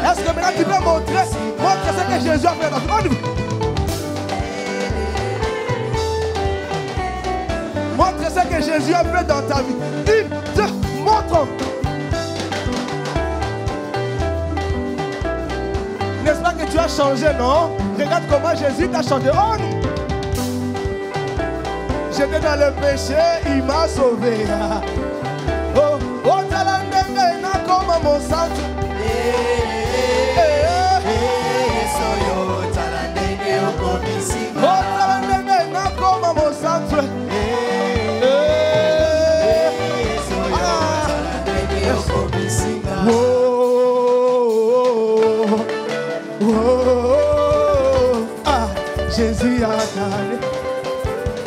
Est-ce que maintenant tu peux montrer ce que Jésus a fait dans ta vie? Montre ce que Jésus a fait dans ta vie. Il te montre. N'est-ce pas que tu as changé, non? Regarde comment Jésus t'a changé. Oh, j'étais dans le péché, il m'a sauvé. Oh, talandenge na comme mon sang. Jésus a gagné.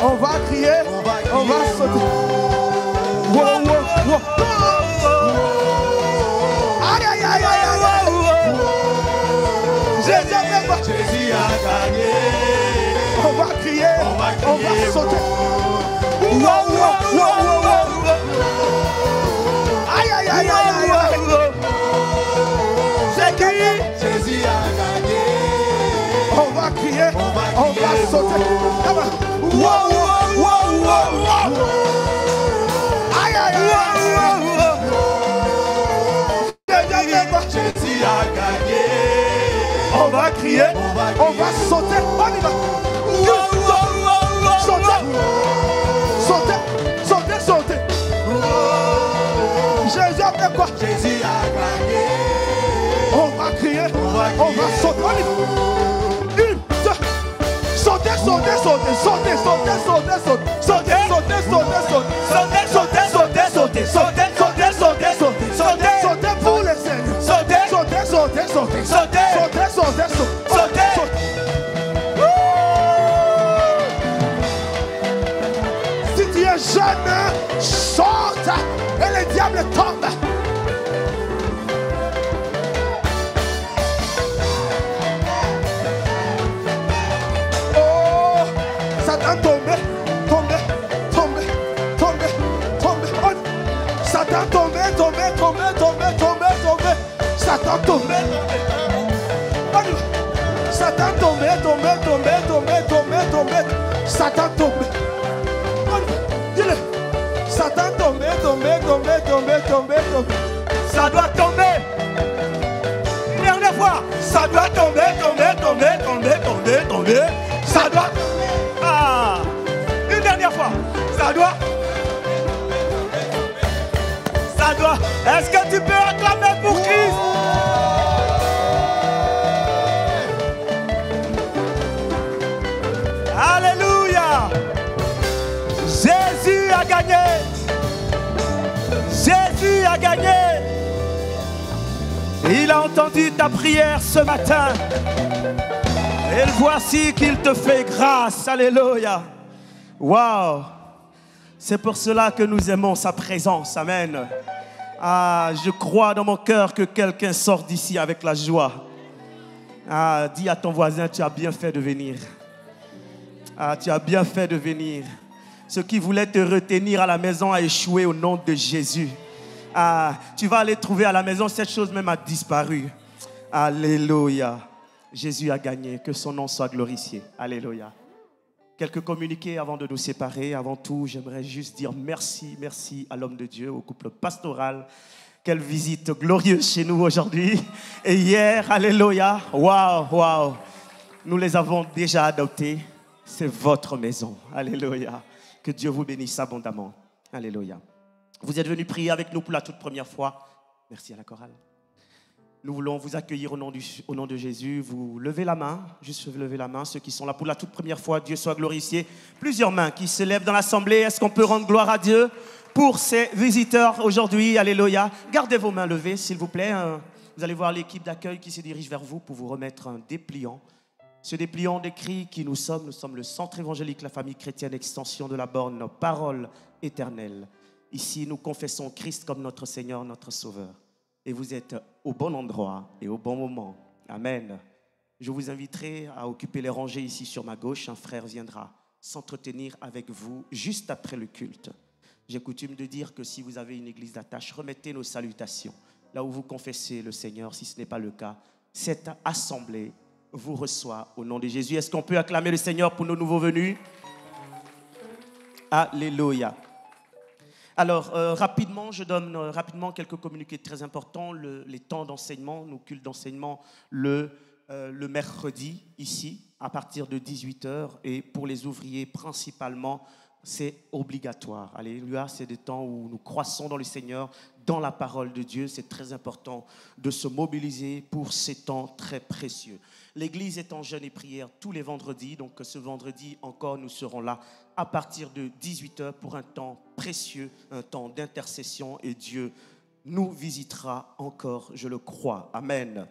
On va crier, on va sauter. Aïe, aïe, aïe, aïe, aïe. Jésus a gagné. On va crier, on va sauter. Aïe, aïe, aïe, aïe, aïe. C'est qui? Jésus a gagné. On va crier, on va sauter. Aïe, aïe, aïe. Jésus a gagné. On va crier, on va sauter. On y va. Sauter. Jésus a fait quoi? Jésus a gagné. On va crier, on va sauter. On y va. Sautez, sautez, sautez, sautez, sautez, sautez, sautez, sautez, sautez, sautez, sautez, sautez, sautez, sautez, sautez, sautez, sautez, sautez pour les Seigneurs. Sautez, sautez, sautez, sautez, sautez, sautez, sautez, sautez. Si tu es jeune, saute et le diable tombe. Satan tombé, tombé, tombé, tombé, tombé. Satan tombé, tombé, tombé, tombé, tombé, tombé. Satan tombé, tombé. Satan tombé, tombé, tombé, tombé, tombé, tombé. Satan tombé. Dis-le. Satan tombé, tombé, tombé, tombé, tombé, tombé. Ça doit tomber. Une dernière fois. Ça doit tomber, tomber, tomber, tomber, tomber, tomber. Ça doit tomber. Ah, une dernière fois. Ça doit. Ça doit. Est-ce que tu peux acclamer pour Christ? Alléluia. Jésus a gagné. Jésus a gagné. Il a entendu ta prière ce matin. Et voici qu'il te fait grâce. Alléluia. Waouh. C'est pour cela que nous aimons sa présence. Amen. Ah, je crois dans mon cœur que quelqu'un sort d'ici avec la joie. Ah, dis à ton voisin, tu as bien fait de venir. Ah, tu as bien fait de venir. Ce qui voulait te retenir à la maison a échoué au nom de Jésus. Ah, tu vas aller trouver à la maison, cette chose même a disparu. Alléluia. Jésus a gagné, que son nom soit glorifié. Alléluia. Quelques communiqués avant de nous séparer. Avant tout, j'aimerais juste dire merci, merci à l'homme de Dieu, au couple pastoral. Quelle visite glorieuse chez nous aujourd'hui. Et hier, alléluia, waouh, waouh. Nous les avons déjà adoptés. C'est votre maison. Alléluia. Que Dieu vous bénisse abondamment. Alléluia. Vous êtes venus prier avec nous pour la toute première fois. Merci à la chorale. Nous voulons vous accueillir au nom de Jésus. Vous levez la main, juste levez la main. Ceux qui sont là pour la toute première fois, Dieu soit glorifié. Plusieurs mains qui se lèvent dans l'assemblée. Est-ce qu'on peut rendre gloire à Dieu pour ces visiteurs aujourd'hui? Alléluia. Gardez vos mains levées, s'il vous plaît. Vous allez voir l'équipe d'accueil qui se dirige vers vous pour vous remettre un dépliant. Ce dépliant décrit qui nous sommes. Nous sommes le centre évangélique, la famille chrétienne, extension de la borne, nos paroles éternelles. Ici, nous confessons Christ comme notre Seigneur, notre Sauveur. Et vous êtes au bon endroit et au bon moment. Amen. Je vous inviterai à occuper les rangées ici sur ma gauche. Un frère viendra s'entretenir avec vous juste après le culte. J'ai coutume de dire que si vous avez une église d'attache, remettez nos salutations là où vous confessez le Seigneur. Si ce n'est pas le cas, cette assemblée vous reçoit au nom de Jésus. Est-ce qu'on peut acclamer le Seigneur pour nos nouveaux venus? Alléluia. Alors, rapidement, je donne rapidement quelques communiqués très importants. Les temps d'enseignement, nos cultes d'enseignement, le mercredi, ici, à partir de 18h. Et pour les ouvriers, principalement, c'est obligatoire. Alléluia, c'est des temps où nous croissons dans le Seigneur, dans la parole de Dieu. C'est très important de se mobiliser pour ces temps très précieux. L'église est en jeûne et prière tous les vendredis. Donc, ce vendredi encore, nous serons là à partir de 18h pour un temps précieux, un temps d'intercession. Et Dieu nous visitera encore, je le crois. Amen.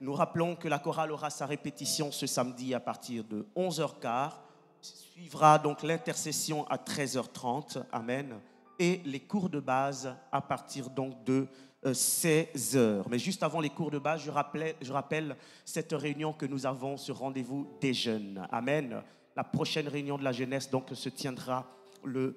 Nous rappelons que la chorale aura sa répétition ce samedi à partir de 11h15. Suivra donc l'intercession à 13h30. Amen. Et les cours de base à partir donc de 16h. Mais juste avant les cours de base, je rappelle cette réunion que nous avons, ce rendez-vous des jeunes. Amen. La prochaine réunion de la jeunesse donc se tiendra le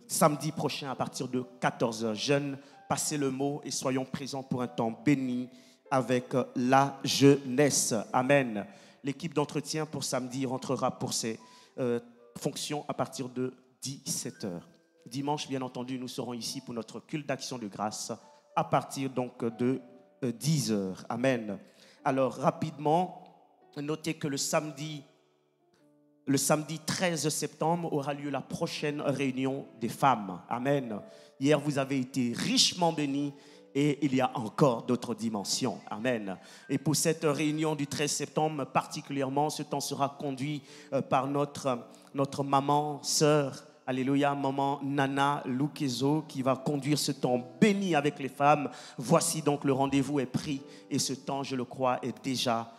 samedi prochain à partir de 14h. Jeunes, passez le mot et soyons présents pour un temps béni avec la jeunesse. Amen. L'équipe d'entretien pour samedi rentrera pour ses fonctions à partir de 17h. Dimanche, bien entendu, nous serons ici pour notre culte d'action de grâce à partir donc de 10h. Amen. Alors, rapidement, notez que le samedi le samedi 13 septembre aura lieu la prochaine réunion des femmes. Amen. Hier, vous avez été richement bénis et il y a encore d'autres dimensions. Amen. Et pour cette réunion du 13 septembre, particulièrement, ce temps sera conduit par notre maman, sœur, alléluia, maman Nana Lukezo, qui va conduire ce temps béni avec les femmes. Voici donc le rendez-vous est pris et ce temps, je le crois, est déjà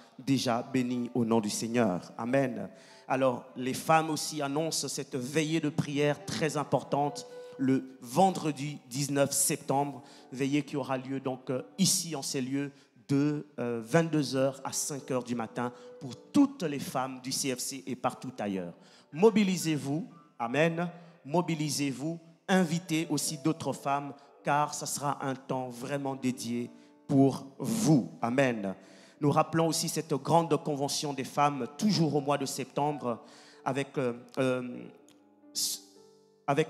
béni au nom du Seigneur. Amen. Alors, les femmes aussi annoncent cette veillée de prière très importante le vendredi 19 septembre, veillée qui aura lieu donc ici en ces lieux de 22h à 5h du matin pour toutes les femmes du CFC et partout ailleurs. Mobilisez-vous, amen, mobilisez-vous, invitez aussi d'autres femmes car ça sera un temps vraiment dédié pour vous, amen. Nous rappelons aussi cette grande convention des femmes toujours au mois de septembre avec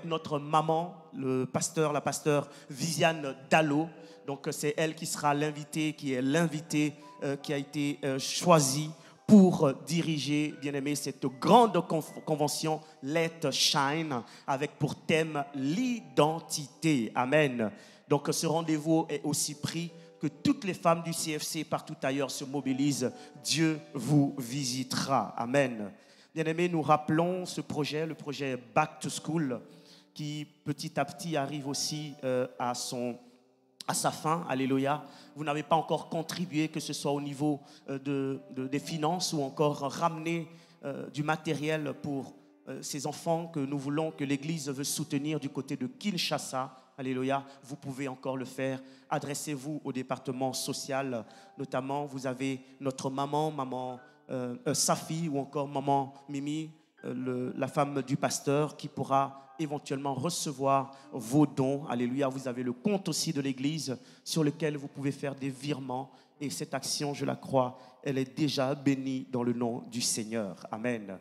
notre maman, la pasteure Viviane Dallo. Donc c'est elle qui sera l'invitée, qui est l'invitée qui a été choisie pour diriger, bien aimé, cette grande convention Let Shine avec pour thème l'identité. Amen. Donc ce rendez-vous est aussi pris que toutes les femmes du CFC partout ailleurs se mobilisent. Dieu vous visitera. Amen. Bien-aimés, nous rappelons ce projet, le projet Back to School, qui petit à petit arrive aussi à sa fin. Alléluia. Vous n'avez pas encore contribué, que ce soit au niveau des finances ou encore ramener du matériel pour ces enfants que nous voulons, que l'Église veut soutenir du côté de Kinshasa. Alléluia. Vous pouvez encore le faire. Adressez-vous au département social. Notamment, vous avez notre maman Safi ou encore maman Mimi, la femme du pasteur qui pourra éventuellement recevoir vos dons. Alléluia. Vous avez le compte aussi de l'église sur lequel vous pouvez faire des virements et cette action, je la crois, elle est déjà bénie dans le nom du Seigneur. Amen.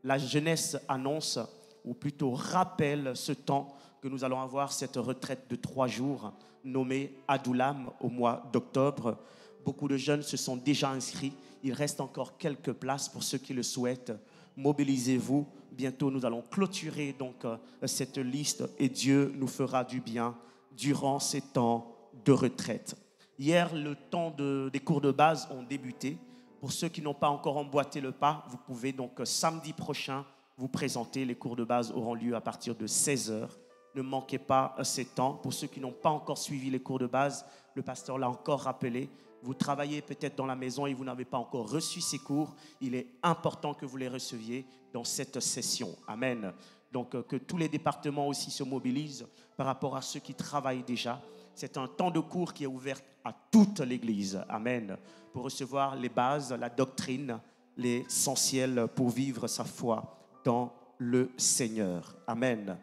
La jeunesse annonce ou plutôt rappelle ce temps que nous allons avoir cette retraite de 3 jours nommée Adoulam au mois d'octobre. Beaucoup de jeunes se sont déjà inscrits. Il reste encore quelques places pour ceux qui le souhaitent. Mobilisez-vous. Bientôt, nous allons clôturer donc cette liste et Dieu nous fera du bien durant ces temps de retraite. Hier, le temps des cours de base ont débuté. Pour ceux qui n'ont pas encore emboîté le pas, vous pouvez donc samedi prochain vous présenter. Les cours de base auront lieu à partir de 16h. Ne manquez pas ces temps. Pour ceux qui n'ont pas encore suivi les cours de base, le pasteur l'a encore rappelé. Vous travaillez peut-être dans la maison et vous n'avez pas encore reçu ces cours. Il est important que vous les receviez dans cette session. Amen. Donc que tous les départements aussi se mobilisent par rapport à ceux qui travaillent déjà. C'est un temps de cours qui est ouvert à toute l'Église. Amen. Pour recevoir les bases, la doctrine, l'essentiel pour vivre sa foi dans le Seigneur. Amen.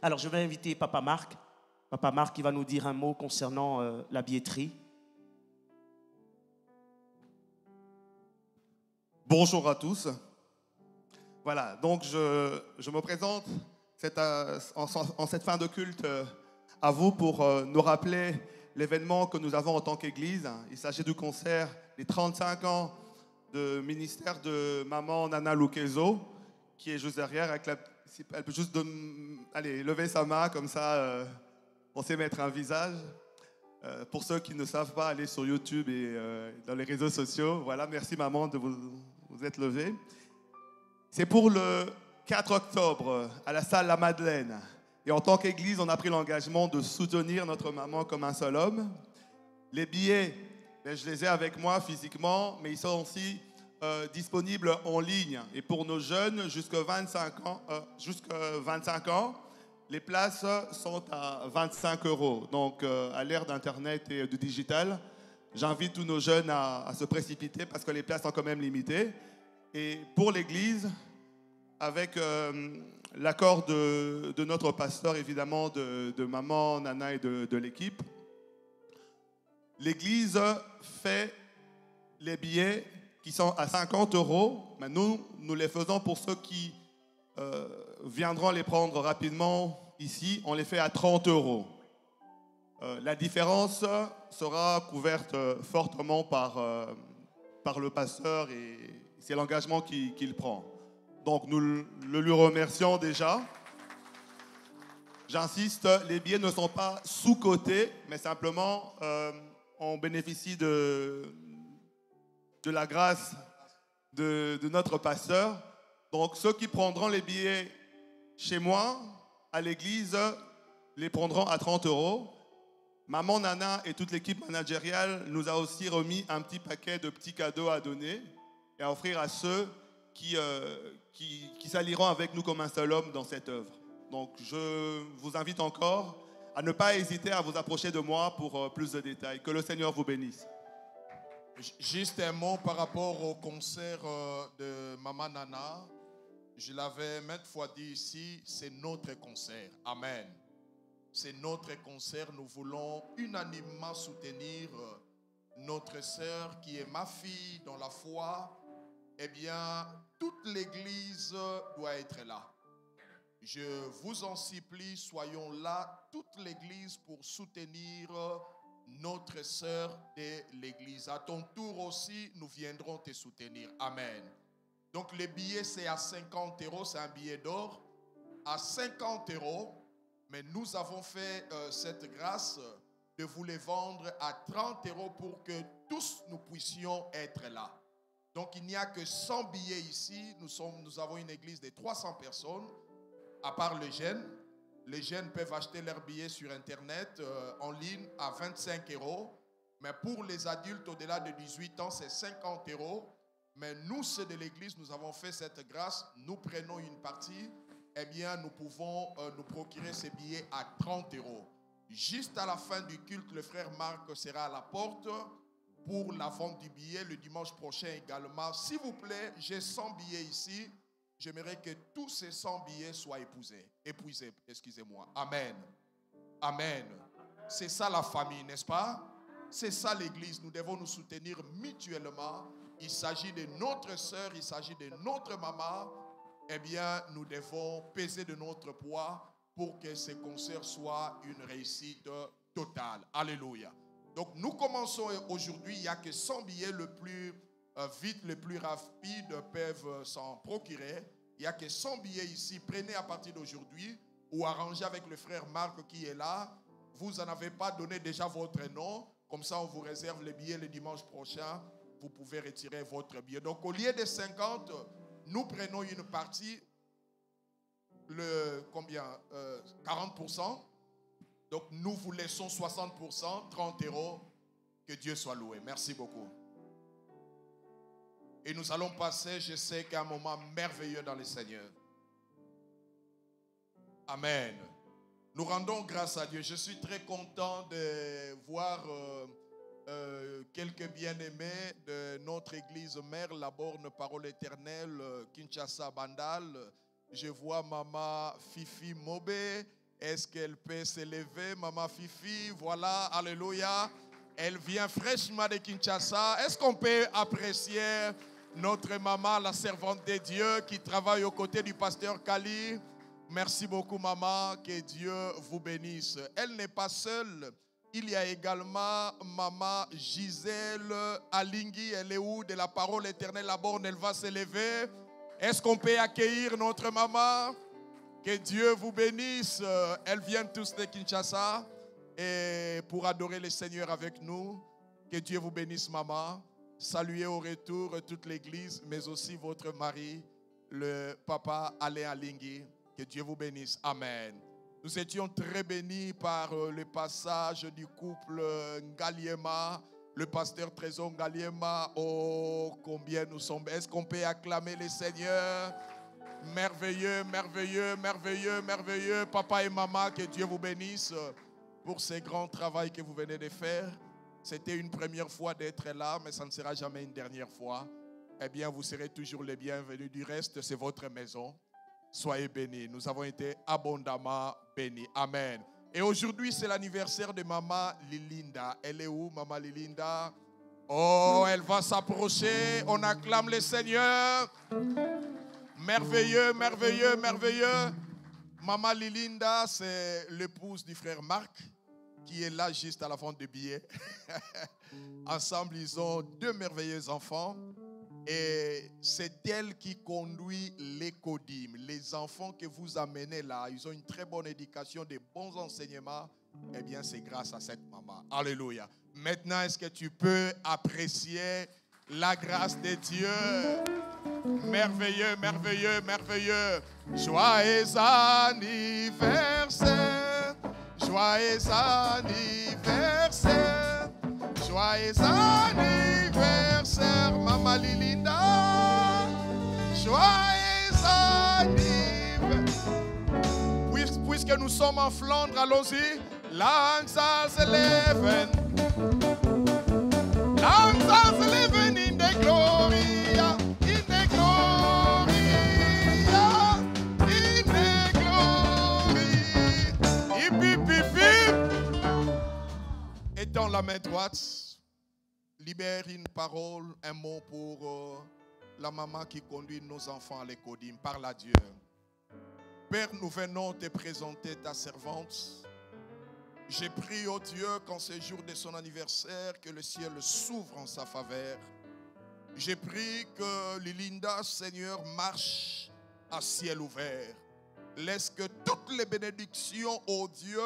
Alors je vais inviter Papa Marc. Papa Marc qui va nous dire un mot concernant la billetterie. Bonjour à tous. Voilà, donc je me présente en cette fin de culte à vous pour nous rappeler l'événement que nous avons en tant qu'Église. Il s'agit du concert des 35 ans de ministère de maman Nana Lukezo, qui est juste derrière. Elle peut juste lever sa main comme ça, on sait mettre un visage. Pour ceux qui ne savent pas, aller sur YouTube et dans les réseaux sociaux. Voilà, merci maman de vous être levée. C'est pour le 4 octobre à la salle La Madeleine. Et en tant qu'Église, on a pris l'engagement de soutenir notre maman comme un seul homme. Les billets, je les ai avec moi physiquement, mais ils sont aussi disponibles en ligne. Et pour nos jeunes, jusqu'à 25 ans, les places sont à 25 €. Donc, à l'ère d'Internet et du digital, j'invite tous nos jeunes à se précipiter parce que les places sont quand même limitées. Et pour l'Église, avec l'accord de notre pasteur, évidemment, de maman, Nana et de l'équipe, l'Église fait les billets qui sont à 50 €. Mais nous les faisons pour ceux qui viendront les prendre rapidement ici. On les fait à 30 €. La différence sera couverte fortement par le pasteur et c'est l'engagement qu'il prend. Donc nous le lui remercions déjà. J'insiste, les billets ne sont pas sous-cotés, mais simplement on bénéficie de la grâce de notre pasteur. Donc ceux qui prendront les billets chez moi, à l'église, les prendront à 30 €. Maman Nana et toute l'équipe managériale nous a aussi remis un petit paquet de petits cadeaux à donner et à offrir à ceux qui s'allieront avec nous comme un seul homme dans cette œuvre. Donc je vous invite encore à ne pas hésiter à vous approcher de moi pour plus de détails. Que le Seigneur vous bénisse. Juste un mot par rapport au concert de Maman Nana. Je l'avais maintes fois dit ici, c'est notre concert. Amen. C'est notre concert. Nous voulons unanimement soutenir notre sœur qui est ma fille dans la foi. Eh bien, toute l'église doit être là. Je vous en supplie, soyons là, toute l'église, pour soutenir notre sœur de l'église. À ton tour aussi, nous viendrons te soutenir. Amen. Donc, les billets, c'est à 50 €, c'est un billet d'or. À 50 €, mais nous avons fait cette grâce de vous les vendre à 30 € pour que tous nous puissions être là. Donc, il n'y a que 100 billets ici. Nous avons une église de 300 personnes. À part les jeunes peuvent acheter leurs billets sur Internet, en ligne, à 25 €. Mais pour les adultes au-delà de 18 ans, c'est 50 €. Mais nous, ceux de l'église, nous avons fait cette grâce. Nous prenons une partie. Eh bien, nous pouvons nous procurer ces billets à 30 €. Juste à la fin du culte, le frère Marc sera à la porte pour la vente du billet. Le dimanche prochain également. S'il vous plaît, j'ai 100 billets ici. J'aimerais que tous ces 100 billets soient épuisés, excusez-moi. Amen. Amen. C'est ça la famille, n'est-ce pas? C'est ça l'église. Nous devons nous soutenir mutuellement. Il s'agit de notre sœur, il s'agit de notre maman. Eh bien, nous devons peser de notre poids pour que ce concert soit une réussite totale. Alléluia. Donc, nous commençons aujourd'hui. Il n'y a que 100 billets le plus vite, les plus rapides peuvent s'en procurer. Il n'y a que 100 billets ici. Prenez à partir d'aujourd'hui ou arrangez avec le frère Marc qui est là. Vous n'en avez pas donné déjà votre nom. Comme ça, on vous réserve les billets le dimanche prochain. Vous pouvez retirer votre billet. Donc, au lieu de 50, nous prenons une partie, 40%. Donc, nous vous laissons 60%, 30 €. Que Dieu soit loué. Merci beaucoup. Et nous allons passer, je sais qu'un moment merveilleux dans le Seigneur. Amen. Nous rendons grâce à Dieu. Je suis très content de voir quelques bien-aimés de notre église mère, la borne Parole Éternelle, Kinshasa Bandal. Je vois Maman Fifi Mobé. Est-ce qu'elle peut s'élever, Maman Fifi? Voilà, alléluia. Elle vient fraîchement de Kinshasa. Est-ce qu'on peut apprécier notre maman, la servante de Dieu, qui travaille aux côtés du pasteur Kali? Merci beaucoup, maman. Que Dieu vous bénisse. Elle n'est pas seule. Il y a également Maman Gisèle Alingui. Elle est où? De la Parole Éternelle, la borne, elle va s'élever. Est-ce qu'on peut accueillir notre maman? Que Dieu vous bénisse. Elles viennent tous de Kinshasa et pour adorer le Seigneur avec nous. Que Dieu vous bénisse, maman. Saluez au retour toute l'église, mais aussi votre mari, le papa Alain Alingui. Que Dieu vous bénisse. Amen. Nous étions très bénis par le passage du couple Ngaliema, le pasteur Trésor Ngaliema. Oh, combien nous sommes. Est-ce qu'on peut acclamer le Seigneur? Merveilleux, merveilleux, merveilleux, merveilleux. Papa et maman, que Dieu vous bénisse pour ce grand travail que vous venez de faire. C'était une première fois d'être là, mais ça ne sera jamais une dernière fois. Eh bien, vous serez toujours les bienvenus. Du reste, c'est votre maison. Soyez bénis. Nous avons été abondamment bénis. Amen. Et aujourd'hui, c'est l'anniversaire de Maman Lilinda. Elle est où, Maman Lilinda? Oh, elle va s'approcher. On acclame le Seigneur. Merveilleux, merveilleux, merveilleux. Maman Lilinda, c'est l'épouse du frère Marc, qui est là juste à la vente de billets. Ensemble, ils ont 2 merveilleux enfants. Et c'est elle qui conduit l'écodime. Les enfants que vous amenez là, ils ont une très bonne éducation, des bons enseignements. Eh bien, c'est grâce à cette maman. Alléluia. Maintenant, est-ce que tu peux apprécier la grâce de Dieu? Merveilleux, merveilleux, merveilleux. Joyeux anniversaire. Joyeux anniversaire. Joyeux anniversaire, Maman Lilinda. Joyeux anniversaire. Puisque nous sommes en Flandre, allons-y. Langsas leven. Langsas leven in the gloria. In the gloria. In the glory. Hip, hip, hip, hip. Étends la main droite. Libère une parole, un mot pour la maman qui conduit nos enfants à l'écodime. Parle à Dieu. Père, nous venons te présenter ta servante. J'ai prié au Dieu qu'en ce jour de son anniversaire, que le ciel s'ouvre en sa faveur. J'ai prié que Lilinda, Seigneur, marche à ciel ouvert. Laisse que toutes les bénédictions, ô Dieu,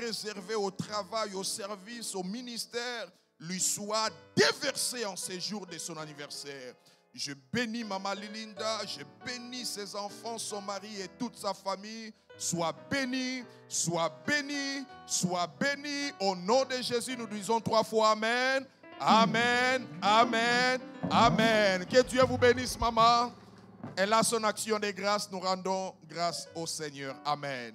réservées au travail, au service, au ministère, lui soient déversées en ce jour de son anniversaire. Je bénis Maman Lilinda, je bénis ses enfants, son mari et toute sa famille. Sois béni, sois béni, sois béni. Au nom de Jésus, nous disons 3 fois Amen, Amen, Amen, Amen. Que Dieu vous bénisse, maman. Elle a son action de grâce. Nous rendons grâce au Seigneur. Amen.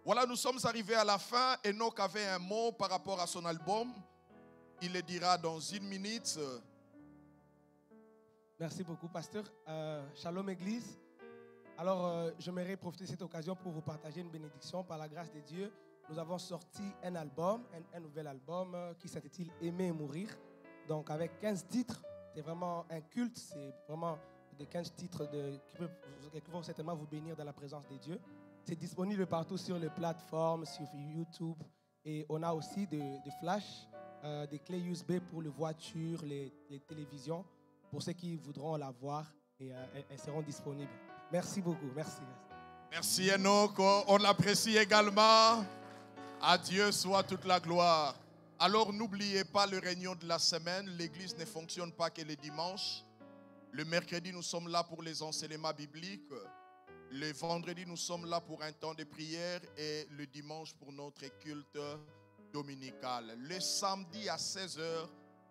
Voilà, nous sommes arrivés à la fin. Enoch avait un mot par rapport à son album. Il le dira dans 1 minute. Merci beaucoup, pasteur. Shalom, Église. Alors, j'aimerais profiter de cette occasion pour vous partager une bénédiction. Par la grâce de Dieu, nous avons sorti un album, un nouvel album qui s'intitule Aimer et mourir. Donc, avec 15 titres, c'est vraiment un culte. C'est vraiment des 15 titres qui vont certainement vous bénir dans la présence de Dieu. C'est disponible partout sur les plateformes, sur YouTube. Et on a aussi des flashs, des clés USB pour les voitures, les télévisions. Pour ceux qui voudront la voir, et elles seront disponibles. Merci beaucoup. Merci. Merci Enoch. On l'apprécie également. À Dieu soit toute la gloire. Alors n'oubliez pas le réunion de la semaine. L'église ne fonctionne pas que les dimanches. Le mercredi, nous sommes là pour les enseignements bibliques. Le vendredi, nous sommes là pour un temps de prière. Et le dimanche, pour notre culte dominical. Le samedi à 16h,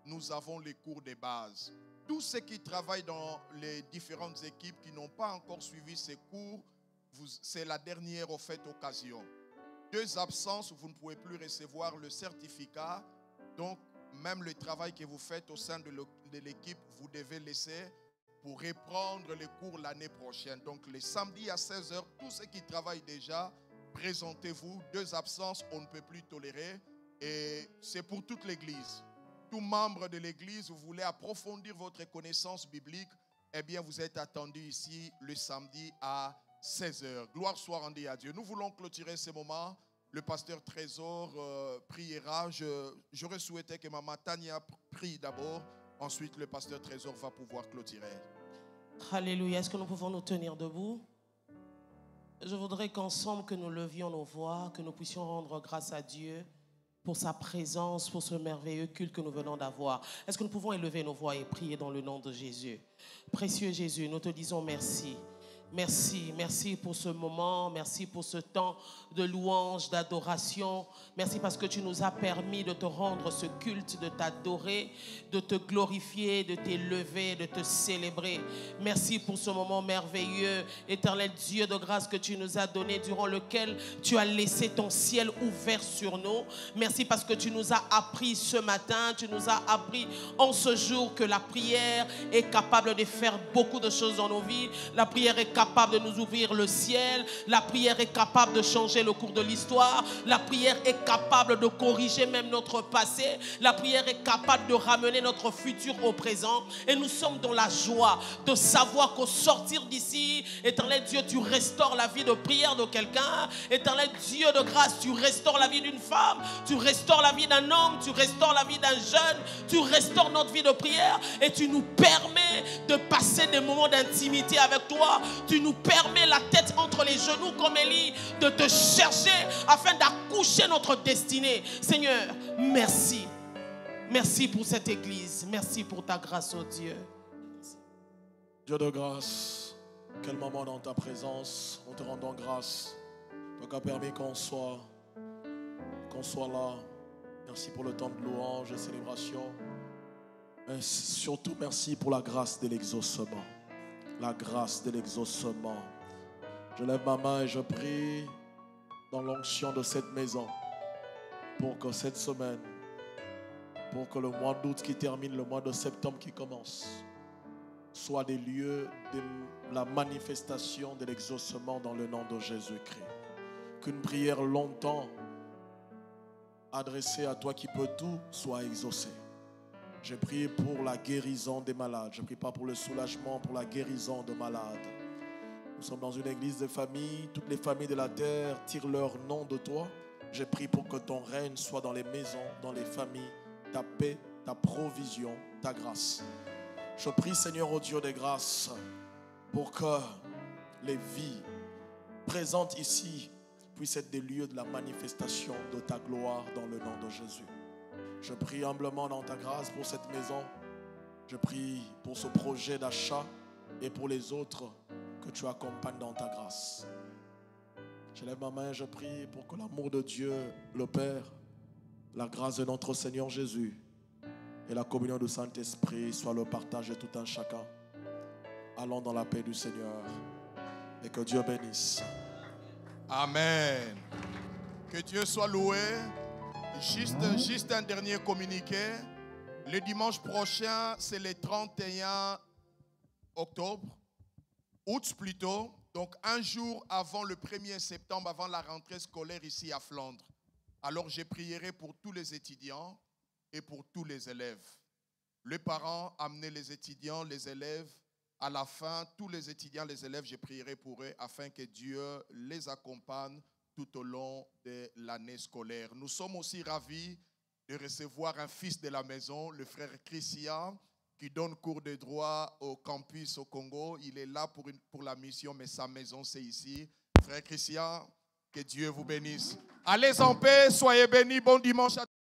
nous avons les cours de base. Tous ceux qui travaillent dans les différentes équipes qui n'ont pas encore suivi ces cours, c'est la dernière occasion. 2 absences, vous ne pouvez plus recevoir le certificat. Donc, même le travail que vous faites au sein de l'équipe, vous devez laisser pour reprendre les cours l'année prochaine. Donc, les samedis à 16h, tous ceux qui travaillent déjà, présentez-vous. 2 absences, on ne peut plus tolérer. Et c'est pour toute l'église. Tout membre de l'église, vous voulez approfondir votre connaissance biblique, eh bien vous êtes attendu ici le samedi à 16h. Gloire soit rendue à Dieu. Nous voulons clôturer ce moment. Le pasteur Trésor priera. J'aurais souhaité que Maman Tania prie d'abord. Ensuite, le pasteur Trésor va pouvoir clôturer. Alléluia. Est-ce que nous pouvons nous tenir debout? Je voudrais qu'ensemble que nous levions nos voix, que nous puissions rendre grâce à Dieu pour sa présence, pour ce merveilleux culte que nous venons d'avoir. Est-ce que nous pouvons élever nos voix et prier dans le nom de Jésus? Précieux Jésus, nous te disons merci. Merci, merci pour ce moment, merci pour ce temps de louange, d'adoration. Merci parce que tu nous as permis de te rendre ce culte, de t'adorer, de te glorifier, de t'élever, de te célébrer. Merci pour ce moment merveilleux, éternel Dieu de grâce que tu nous as donné, durant lequel tu as laissé ton ciel ouvert sur nous. Merci parce que tu nous as appris ce matin, tu nous as appris en ce jour que la prière est capable de faire beaucoup de choses dans nos vies. La prière est capable capable de nous ouvrir le ciel. La prière est capable de changer le cours de l'histoire. La prière est capable de corriger même notre passé. La prière est capable de ramener notre futur au présent. Et nous sommes dans la joie de savoir qu'au sortir d'ici, Éternel Dieu, tu restaures la vie de prière de quelqu'un. Éternel Dieu de grâce, tu restaures la vie d'une femme. Tu restaures la vie d'un homme. Tu restaures la vie d'un jeune. Tu restaures notre vie de prière. Et tu nous permets de passer des moments d'intimité avec toi. Tu nous permets la tête entre les genoux comme Élie de te chercher afin d'accoucher notre destinée. Seigneur, merci. Merci pour cette église. Merci pour ta grâce, oh Dieu. Merci. Dieu de grâce, quel moment dans ta présence, nous te rendons grâce. Toi qui as permis qu'on soit là. Merci pour le temps de louange et célébration. Mais surtout, merci pour la grâce de l'exaucement. La grâce de l'exaucement. Je lève ma main et je prie dans l'onction de cette maison pour que cette semaine, pour que le mois d'août qui termine, le mois de septembre qui commence, soit des lieux de la manifestation de l'exaucement dans le nom de Jésus-Christ. Qu'une prière longtemps adressée à toi qui peux tout soit exaucée. Je prie pour la guérison des malades. Je ne prie pas pour le soulagement, pour la guérison de malades. Nous sommes dans une église de famille. Toutes les familles de la terre tirent leur nom de toi. Je prie pour que ton règne soit dans les maisons, dans les familles, ta paix, ta provision, ta grâce. Je prie, Seigneur, au Dieu des grâces, pour que les vies présentes ici puissent être des lieux de la manifestation de ta gloire dans le nom de Jésus. Je prie humblement dans ta grâce pour cette maison. Je prie pour ce projet d'achat et pour les autres que tu accompagnes dans ta grâce. Je lève ma main et je prie pour que l'amour de Dieu, le Père, la grâce de notre Seigneur Jésus et la communion du Saint-Esprit soient le partage de tout un chacun. Allons dans la paix du Seigneur et que Dieu bénisse. Amen. Que Dieu soit loué. Juste un dernier communiqué. Le dimanche prochain, c'est le 31 octobre, août plutôt. Donc un jour avant le 1er septembre, avant la rentrée scolaire ici à Flandre. Alors je prierai pour tous les étudiants et pour tous les élèves. Les parents, amenez les étudiants, les élèves. À la fin, tous les étudiants, les élèves, je prierai pour eux afin que Dieu les accompagne tout au long de l'année scolaire. Nous sommes aussi ravis de recevoir un fils de la maison, le frère Christian, qui donne cours de droit au campus au Congo. Il est là pour la mission, mais sa maison, c'est ici. Frère Christian, que Dieu vous bénisse. Allez en paix, soyez bénis, bon dimanche à tous.